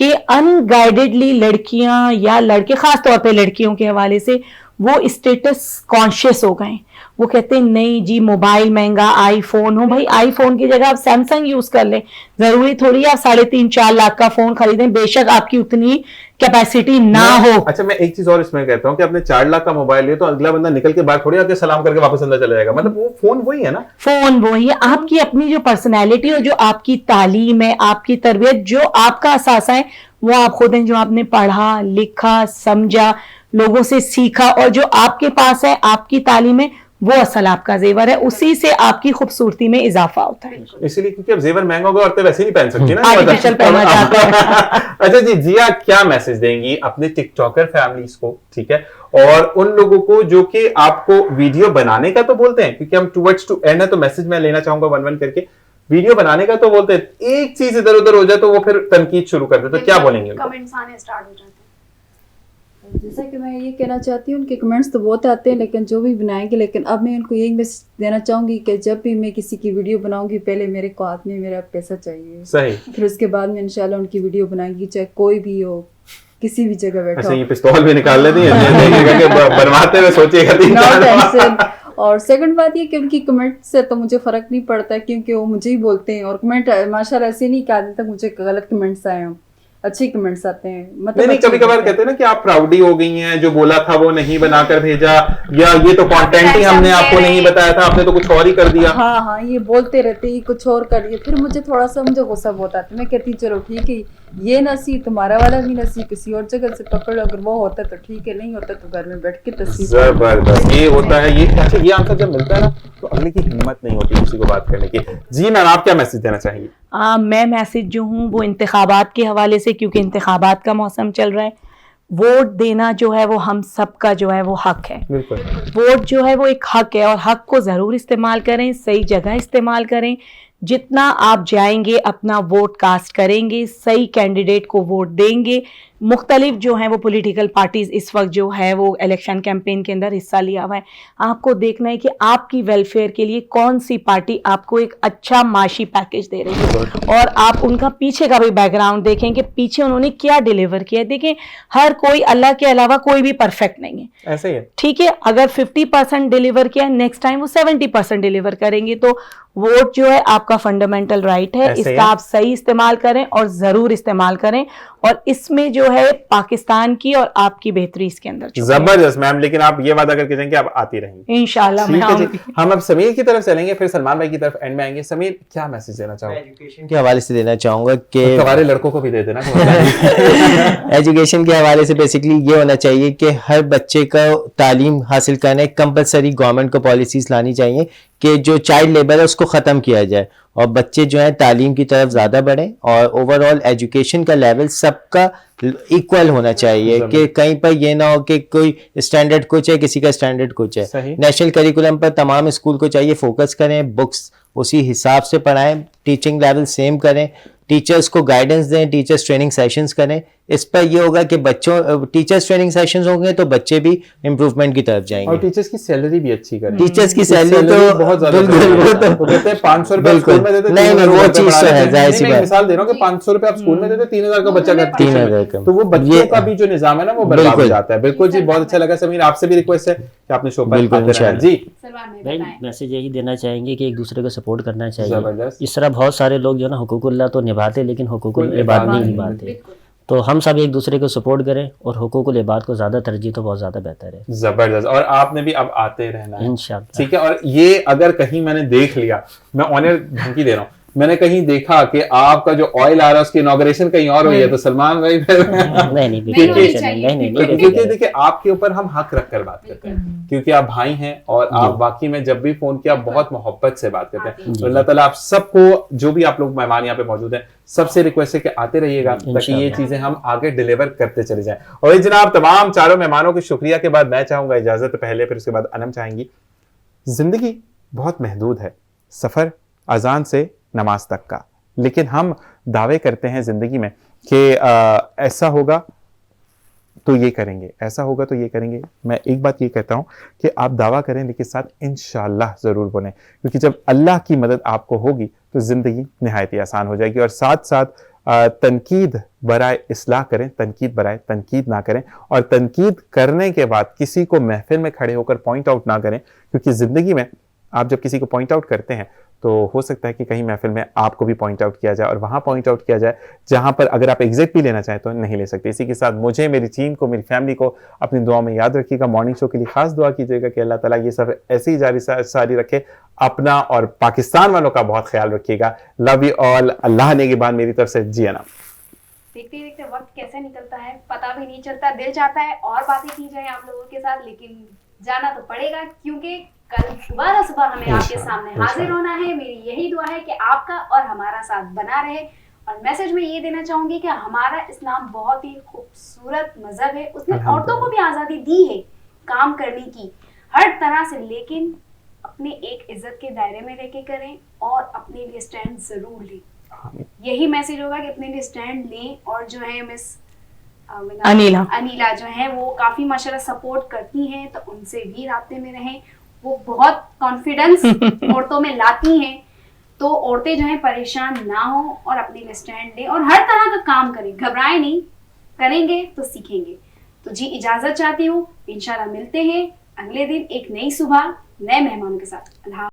कि अनगाइडेडली लड़कियां या लड़के, खास तौर पे लड़कियों के हवाले से वो स्टेटस कॉन्शियस हो गए। वो कहते हैं नहीं जी मोबाइल महंगा, आईफोन हो, भाई आईफोन की जगह आप सैमसंग यूज कर लें, जरूरी थोड़ी है आप 3.5-4 लाख का फोन खरीदें, बेशक आपकी उतनी कैपेसिटी ना हो। अच्छा, मैं एक चीज और इसमें कहता हूँ कि आपने 4 लाख का मोबाइल लिया तो अगला बंदा निकल के बाहर थोड़ी आके सलाम करके वापस अंदर चला जाएगा, मतलब वो फोन वही है ना, फोन वही है। आपकी अपनी जो पर्सनैलिटी और जो आपकी तालीम है, आपकी तरबियत, जो आपका असासा है वो आप खुद हैं, जो आपने पढ़ा लिखा समझा, लोगों से सीखा, और जो आपके पास है आपकी तालीम है, वो असल आपका जेवर है, उसी से आपकी खूबसूरती में इजाफा होता है। इसीलिए क्योंकि अब जेवर महंगा होगा औरतें वैसे नहीं पहन सकती ना, आर्टिफिशियल पहनना चाहते हैं। अच्छा जी, जिया क्या मैसेज देंगी अपने टिकटॉकर फैमिलीज को, ठीक है, और उन लोगों को जो कि आपको वीडियो बनाने का तो बोलते हैं, क्योंकि हम टुवर्ड्स टू एंड है तो मैसेज मैं लेना चाहूंगा वन वन करके, वीडियो बनाने का तो बोलते हैं, एक चीज इधर उधर हो जाए तो वो फिर तनकीद शुरू कर दे, तो क्या बोलेंगे? कमेंट्स आने स्टार्ट हो जाते हैं। जैसा कि मैं ये कहना चाहती हूँ, उनके कमेंट्स तो बहुत आते हैं लेकिन जो भी बनाएंगे, लेकिन अब मैं उनको यही मैसेज देना चाहूंगी कि जब भी मैं किसी की वीडियो बनाऊंगी पहले मेरे को हाथ में मेरा पैसा चाहिए, सही, फिर उसके बाद में इंशाल्लाह उनकी वीडियो बनाएंगी, चाहे कोई भी हो, किसी भी जगह बैठा हो। ये पिस्तौल भी निकाल लेती है बनवाते हुए सोचिएगा नो टेंशन। और सेकंड बात ये कि उनकी कमेंट से तो मुझे फर्क नहीं पड़ता है, क्योंकि वो मुझे ही बोलते हैं, और कमेंट माशाल्लाह ऐसे नहीं कि आज तक मुझे गलत कमेंट्स आए हों, अच्छे कमेंट्स आते हैं। मतलब नहीं, कभी कभार कहते हैं ना कि आप प्राउडी हो गई हैं, जो बोला था वो नहीं बनाकर भेजा, या ये तो कंटेंट ही हमने आपको नहीं बताया था, आपने तो कुछ और ही कर दिया। हाँ, ये बोलते रहते ही कुछ और कर दिया, फिर मुझे थोड़ा सा गुस्सा बहुत आता है। मैं कहती चलो ठीक है, ये नसी तुम्हारा वाला भी नसी किसी और जगह से पकड़ लो, अगर वो होता तो ठीक है, नहीं होता तो घर में बैठ के तस्वीर। जबरदस्त, ये होता है ये। अच्छा, ये आंसर जब मिलता है ना तो अगले की हिम्मत नहीं होती किसी को बात करने की। जी मैम, आप क्या मैसेज देना चाहेंगी? मैं मैसेज जो हूँ वो इंतखाबात के हवाले से, क्योंकि इंतखाबात का मौसम चल रहा है, वोट देना जो है वो हम सबका जो है वो हक है। वोट जो है वो एक हक है, और हक को ज़रूर इस्तेमाल करें, सही जगह इस्तेमाल करें। जितना आप जाएंगे अपना वोट कास्ट करेंगे, सही कैंडिडेट को वोट देंगे। मुख्तलिफ जो हैं वो पॉलिटिकल पार्टीज़ इस वक्त जो है वो इलेक्शन कैंपेन के अंदर हिस्सा लिया हुआ है। आपको देखना है कि आपकी वेलफेयर के लिए कौन सी पार्टी आपको एक अच्छा माशी पैकेज दे रही है, और आप उनका पीछे का भी बैकग्राउंड देखें कि पीछे उन्होंने क्या डिलीवर किया। देखें, हर कोई, अल्लाह के अलावा कोई भी परफेक्ट नहीं है, ऐसे ही है, ठीक है। अगर 50% डिलीवर किया, नेक्स्ट टाइम वो 70% डिलीवर करेंगे। तो वोट जो है आपका फंडामेंटल राइट है, इसका आप सही इस्तेमाल करें और जरूर इस्तेमाल करें, और इसमें जो है पाकिस्तान की और आपकी बेहतरी इसके अंदर। जबरदस्त मैम, लेकिन आप ये वादा करके जाएंगे आप आती रहेंगी इंशाल्लाह। हम अब समीर की तरफ चलेंगे, फिर सलमान भाई की तरफ एंड में आएंगे। समीर, क्या मैसेज देना चाहोगे? एजुकेशन के हवाले से देना चाहूंगा कि हमारे लड़कों को भी दे देना। एजुकेशन के हवाले से बेसिकली ये होना चाहिए कि हर बच्चे का तालीम हासिल करना कंपलसरी, गवर्नमेंट को पॉलिसीज लानी चाहिए कि जो चाइल्ड लेबर है उसको ख़त्म किया जाए, और बच्चे जो है तालीम की तरफ ज़्यादा बढ़ें, और ओवरऑल एजुकेशन का लेवल सबका इक्वल होना चाहिए, कि कहीं पर ये ना हो कि कोई स्टैंडर्ड कुछ है, किसी का स्टैंडर्ड कुछ है। नेशनल करिकुलम पर तमाम स्कूल को चाहिए फोकस करें, बुक्स उसी हिसाब से पढ़ाएं, टीचिंग लेवल सेम करें, टीचर्स को गाइडेंस दें, टीचर्स ट्रेनिंग सेशंस करें। इस पर ये होगा कि बच्चों टीचर्स ट्रेनिंग सेशंस होंगे तो बच्चे भी इंप्रूवमेंट की तरफ जाएंगे, और टीचर्स की सैलरी भी अच्छी करें। टीचर्स की सैलरी तो बहुत ज्यादा, वो तो कहते हैं 500 रुपए स्कूल में देते, नहीं वो चीज तो है, जाहिर सी बात। मिसाल दे रहा हूँ कि 500 रुपए आप स्कूल में देते, 3000 का बच्चा करता है, 3000 का, तो वो बच्चों का भी जो निजाम है ना वो बर्बाद हो जाता है। बिल्कुल जी, बहुत अच्छा लगा। समीर, आपसे भी रिक्वेस्ट है कि आपने शो पर आते रहें। जी भाई, मैसेज यही देना चाहेंगे कि एक दूसरे को सपोर्ट करना चाहिए। इस तरह बहुत सारे लोग जो है ना हुकूकुल्लाह तो निभाते, लेकिन हुकूकुल इबाद नहीं निभाते। तो हम सब एक दूसरे को सपोर्ट करें और हुकूकुल इबाद को ज्यादा तरजीह तो बहुत ज्यादा बेहतर है। जबरदस्त। और आपने भी अब आते रहना है इंशाल्लाह, ठीक है। और ये अगर कहीं मैंने देख लिया, मैं ऑनर धमकी दे रहा हूँ, मैंने कहीं देखा कि आपका जो ऑयल आ रहा है उसकी इनॉग्रेशन कहीं और हुई है, तो सलमान भाई नहीं, क्योंकि देखिए आपके ऊपर हम हक रख कर बात करते हैं, क्योंकि आप भाई हैं और आप बाकी में जब भी फोन किया बहुत मोहब्बत से बात करते हैं। तो अल्लाह ताला आप सबको, जो भी आप लोग मेहमान यहाँ पे मौजूद हैं, सबसे रिक्वेस्ट है कि आते रहिएगा ताकि ये चीजें हम आगे डिलीवर करते चले जाएं। और जनाब, तमाम चारों मेहमानों के शुक्रिया के बाद मैं चाहूंगा इजाजत पहले, फिर उसके बाद अनम चाहेंगी। जिंदगी बहुत महदूद है, सफर अजान से नमाज तक का, लेकिन हम दावे करते हैं जिंदगी में कि ऐसा होगा तो ये करेंगे, ऐसा होगा तो ये करेंगे। मैं एक बात ये कहता हूं कि आप दावा करें लेकिन साथ इंशाअल्लाह जरूर बोलें, क्योंकि जब अल्लाह की मदद आपको होगी तो जिंदगी निहायत ही आसान हो जाएगी। और साथ साथ तनकीद बराए इस्लाह करें, तनकीद बराए तनकीद ना करें, और तनकीद करने के बाद किसी को महफिल में खड़े होकर पॉइंट आउट ना करें, क्योंकि ज़िंदगी में आप जब किसी को पॉइंट आउट करते हैं तो हो सकता है कि कहीं महफिल में आपको भी पॉइंट आउट किया जाए, और वहाँ पॉइंट आउट किया जाए जहाँ पर अगर आप एग्जिट भी लेना चाहें तो नहीं ले सकते। इसी के साथ मुझे, मेरी टीम को, मेरी फैमिली को अपनी दुआ में याद रखिएगा। मॉर्निंग शो के लिए खास दुआ कीजिएगा कि अल्लाह ताला ये सब ऐसे ही जारी रखे। अपना और पाकिस्तान वालों का बहुत ख्याल रखिएगा। Love you all. अल्लाह ने के बाद मेरी तरफ से जी आना। देखते ही देखते वक्त कैसे निकलता है पता भी नहीं चलता। दिल चाहता है और बातें की जाए आप लोगों के साथ, लेकिन जाना तो पड़ेगा क्योंकि कल दोबारा सुबह हमें आपके सामने हाजिर होना है। मेरी यही दुआ है कि आपका और हमारा साथ बना रहे। और मैसेज में ये देना चाहूंगी कि हमारा इस्लाम बहुत ही खूबसूरत मजहब है। उसने औरतों को भी आज़ादी दी है काम करने की हर तरह से, लेकिन अपने एक इज्जत के दायरे में रह के करें और अपने लिए स्टैंड जरूर लें। यही मैसेज होगा कि अपने लिए स्टैंड लें। और जो है मिस अनीला जो है वो काफी माशाल्लाह सपोर्ट करती हैं, तो उनसे भी राब्ते में रहें। वो बहुत कॉन्फिडेंस औरतों में लाती हैं, तो औरतें जो हैं परेशान ना हो और अपने लिए स्टैंड लें और हर तरह का काम करें। घबराएं नहीं, करेंगे तो सीखेंगे। तो जी इजाजत चाहती हूँ, इंशाल्लाह मिलते हैं अगले दिन एक नई सुबह नए मेहमानों के साथ। अल्लाह।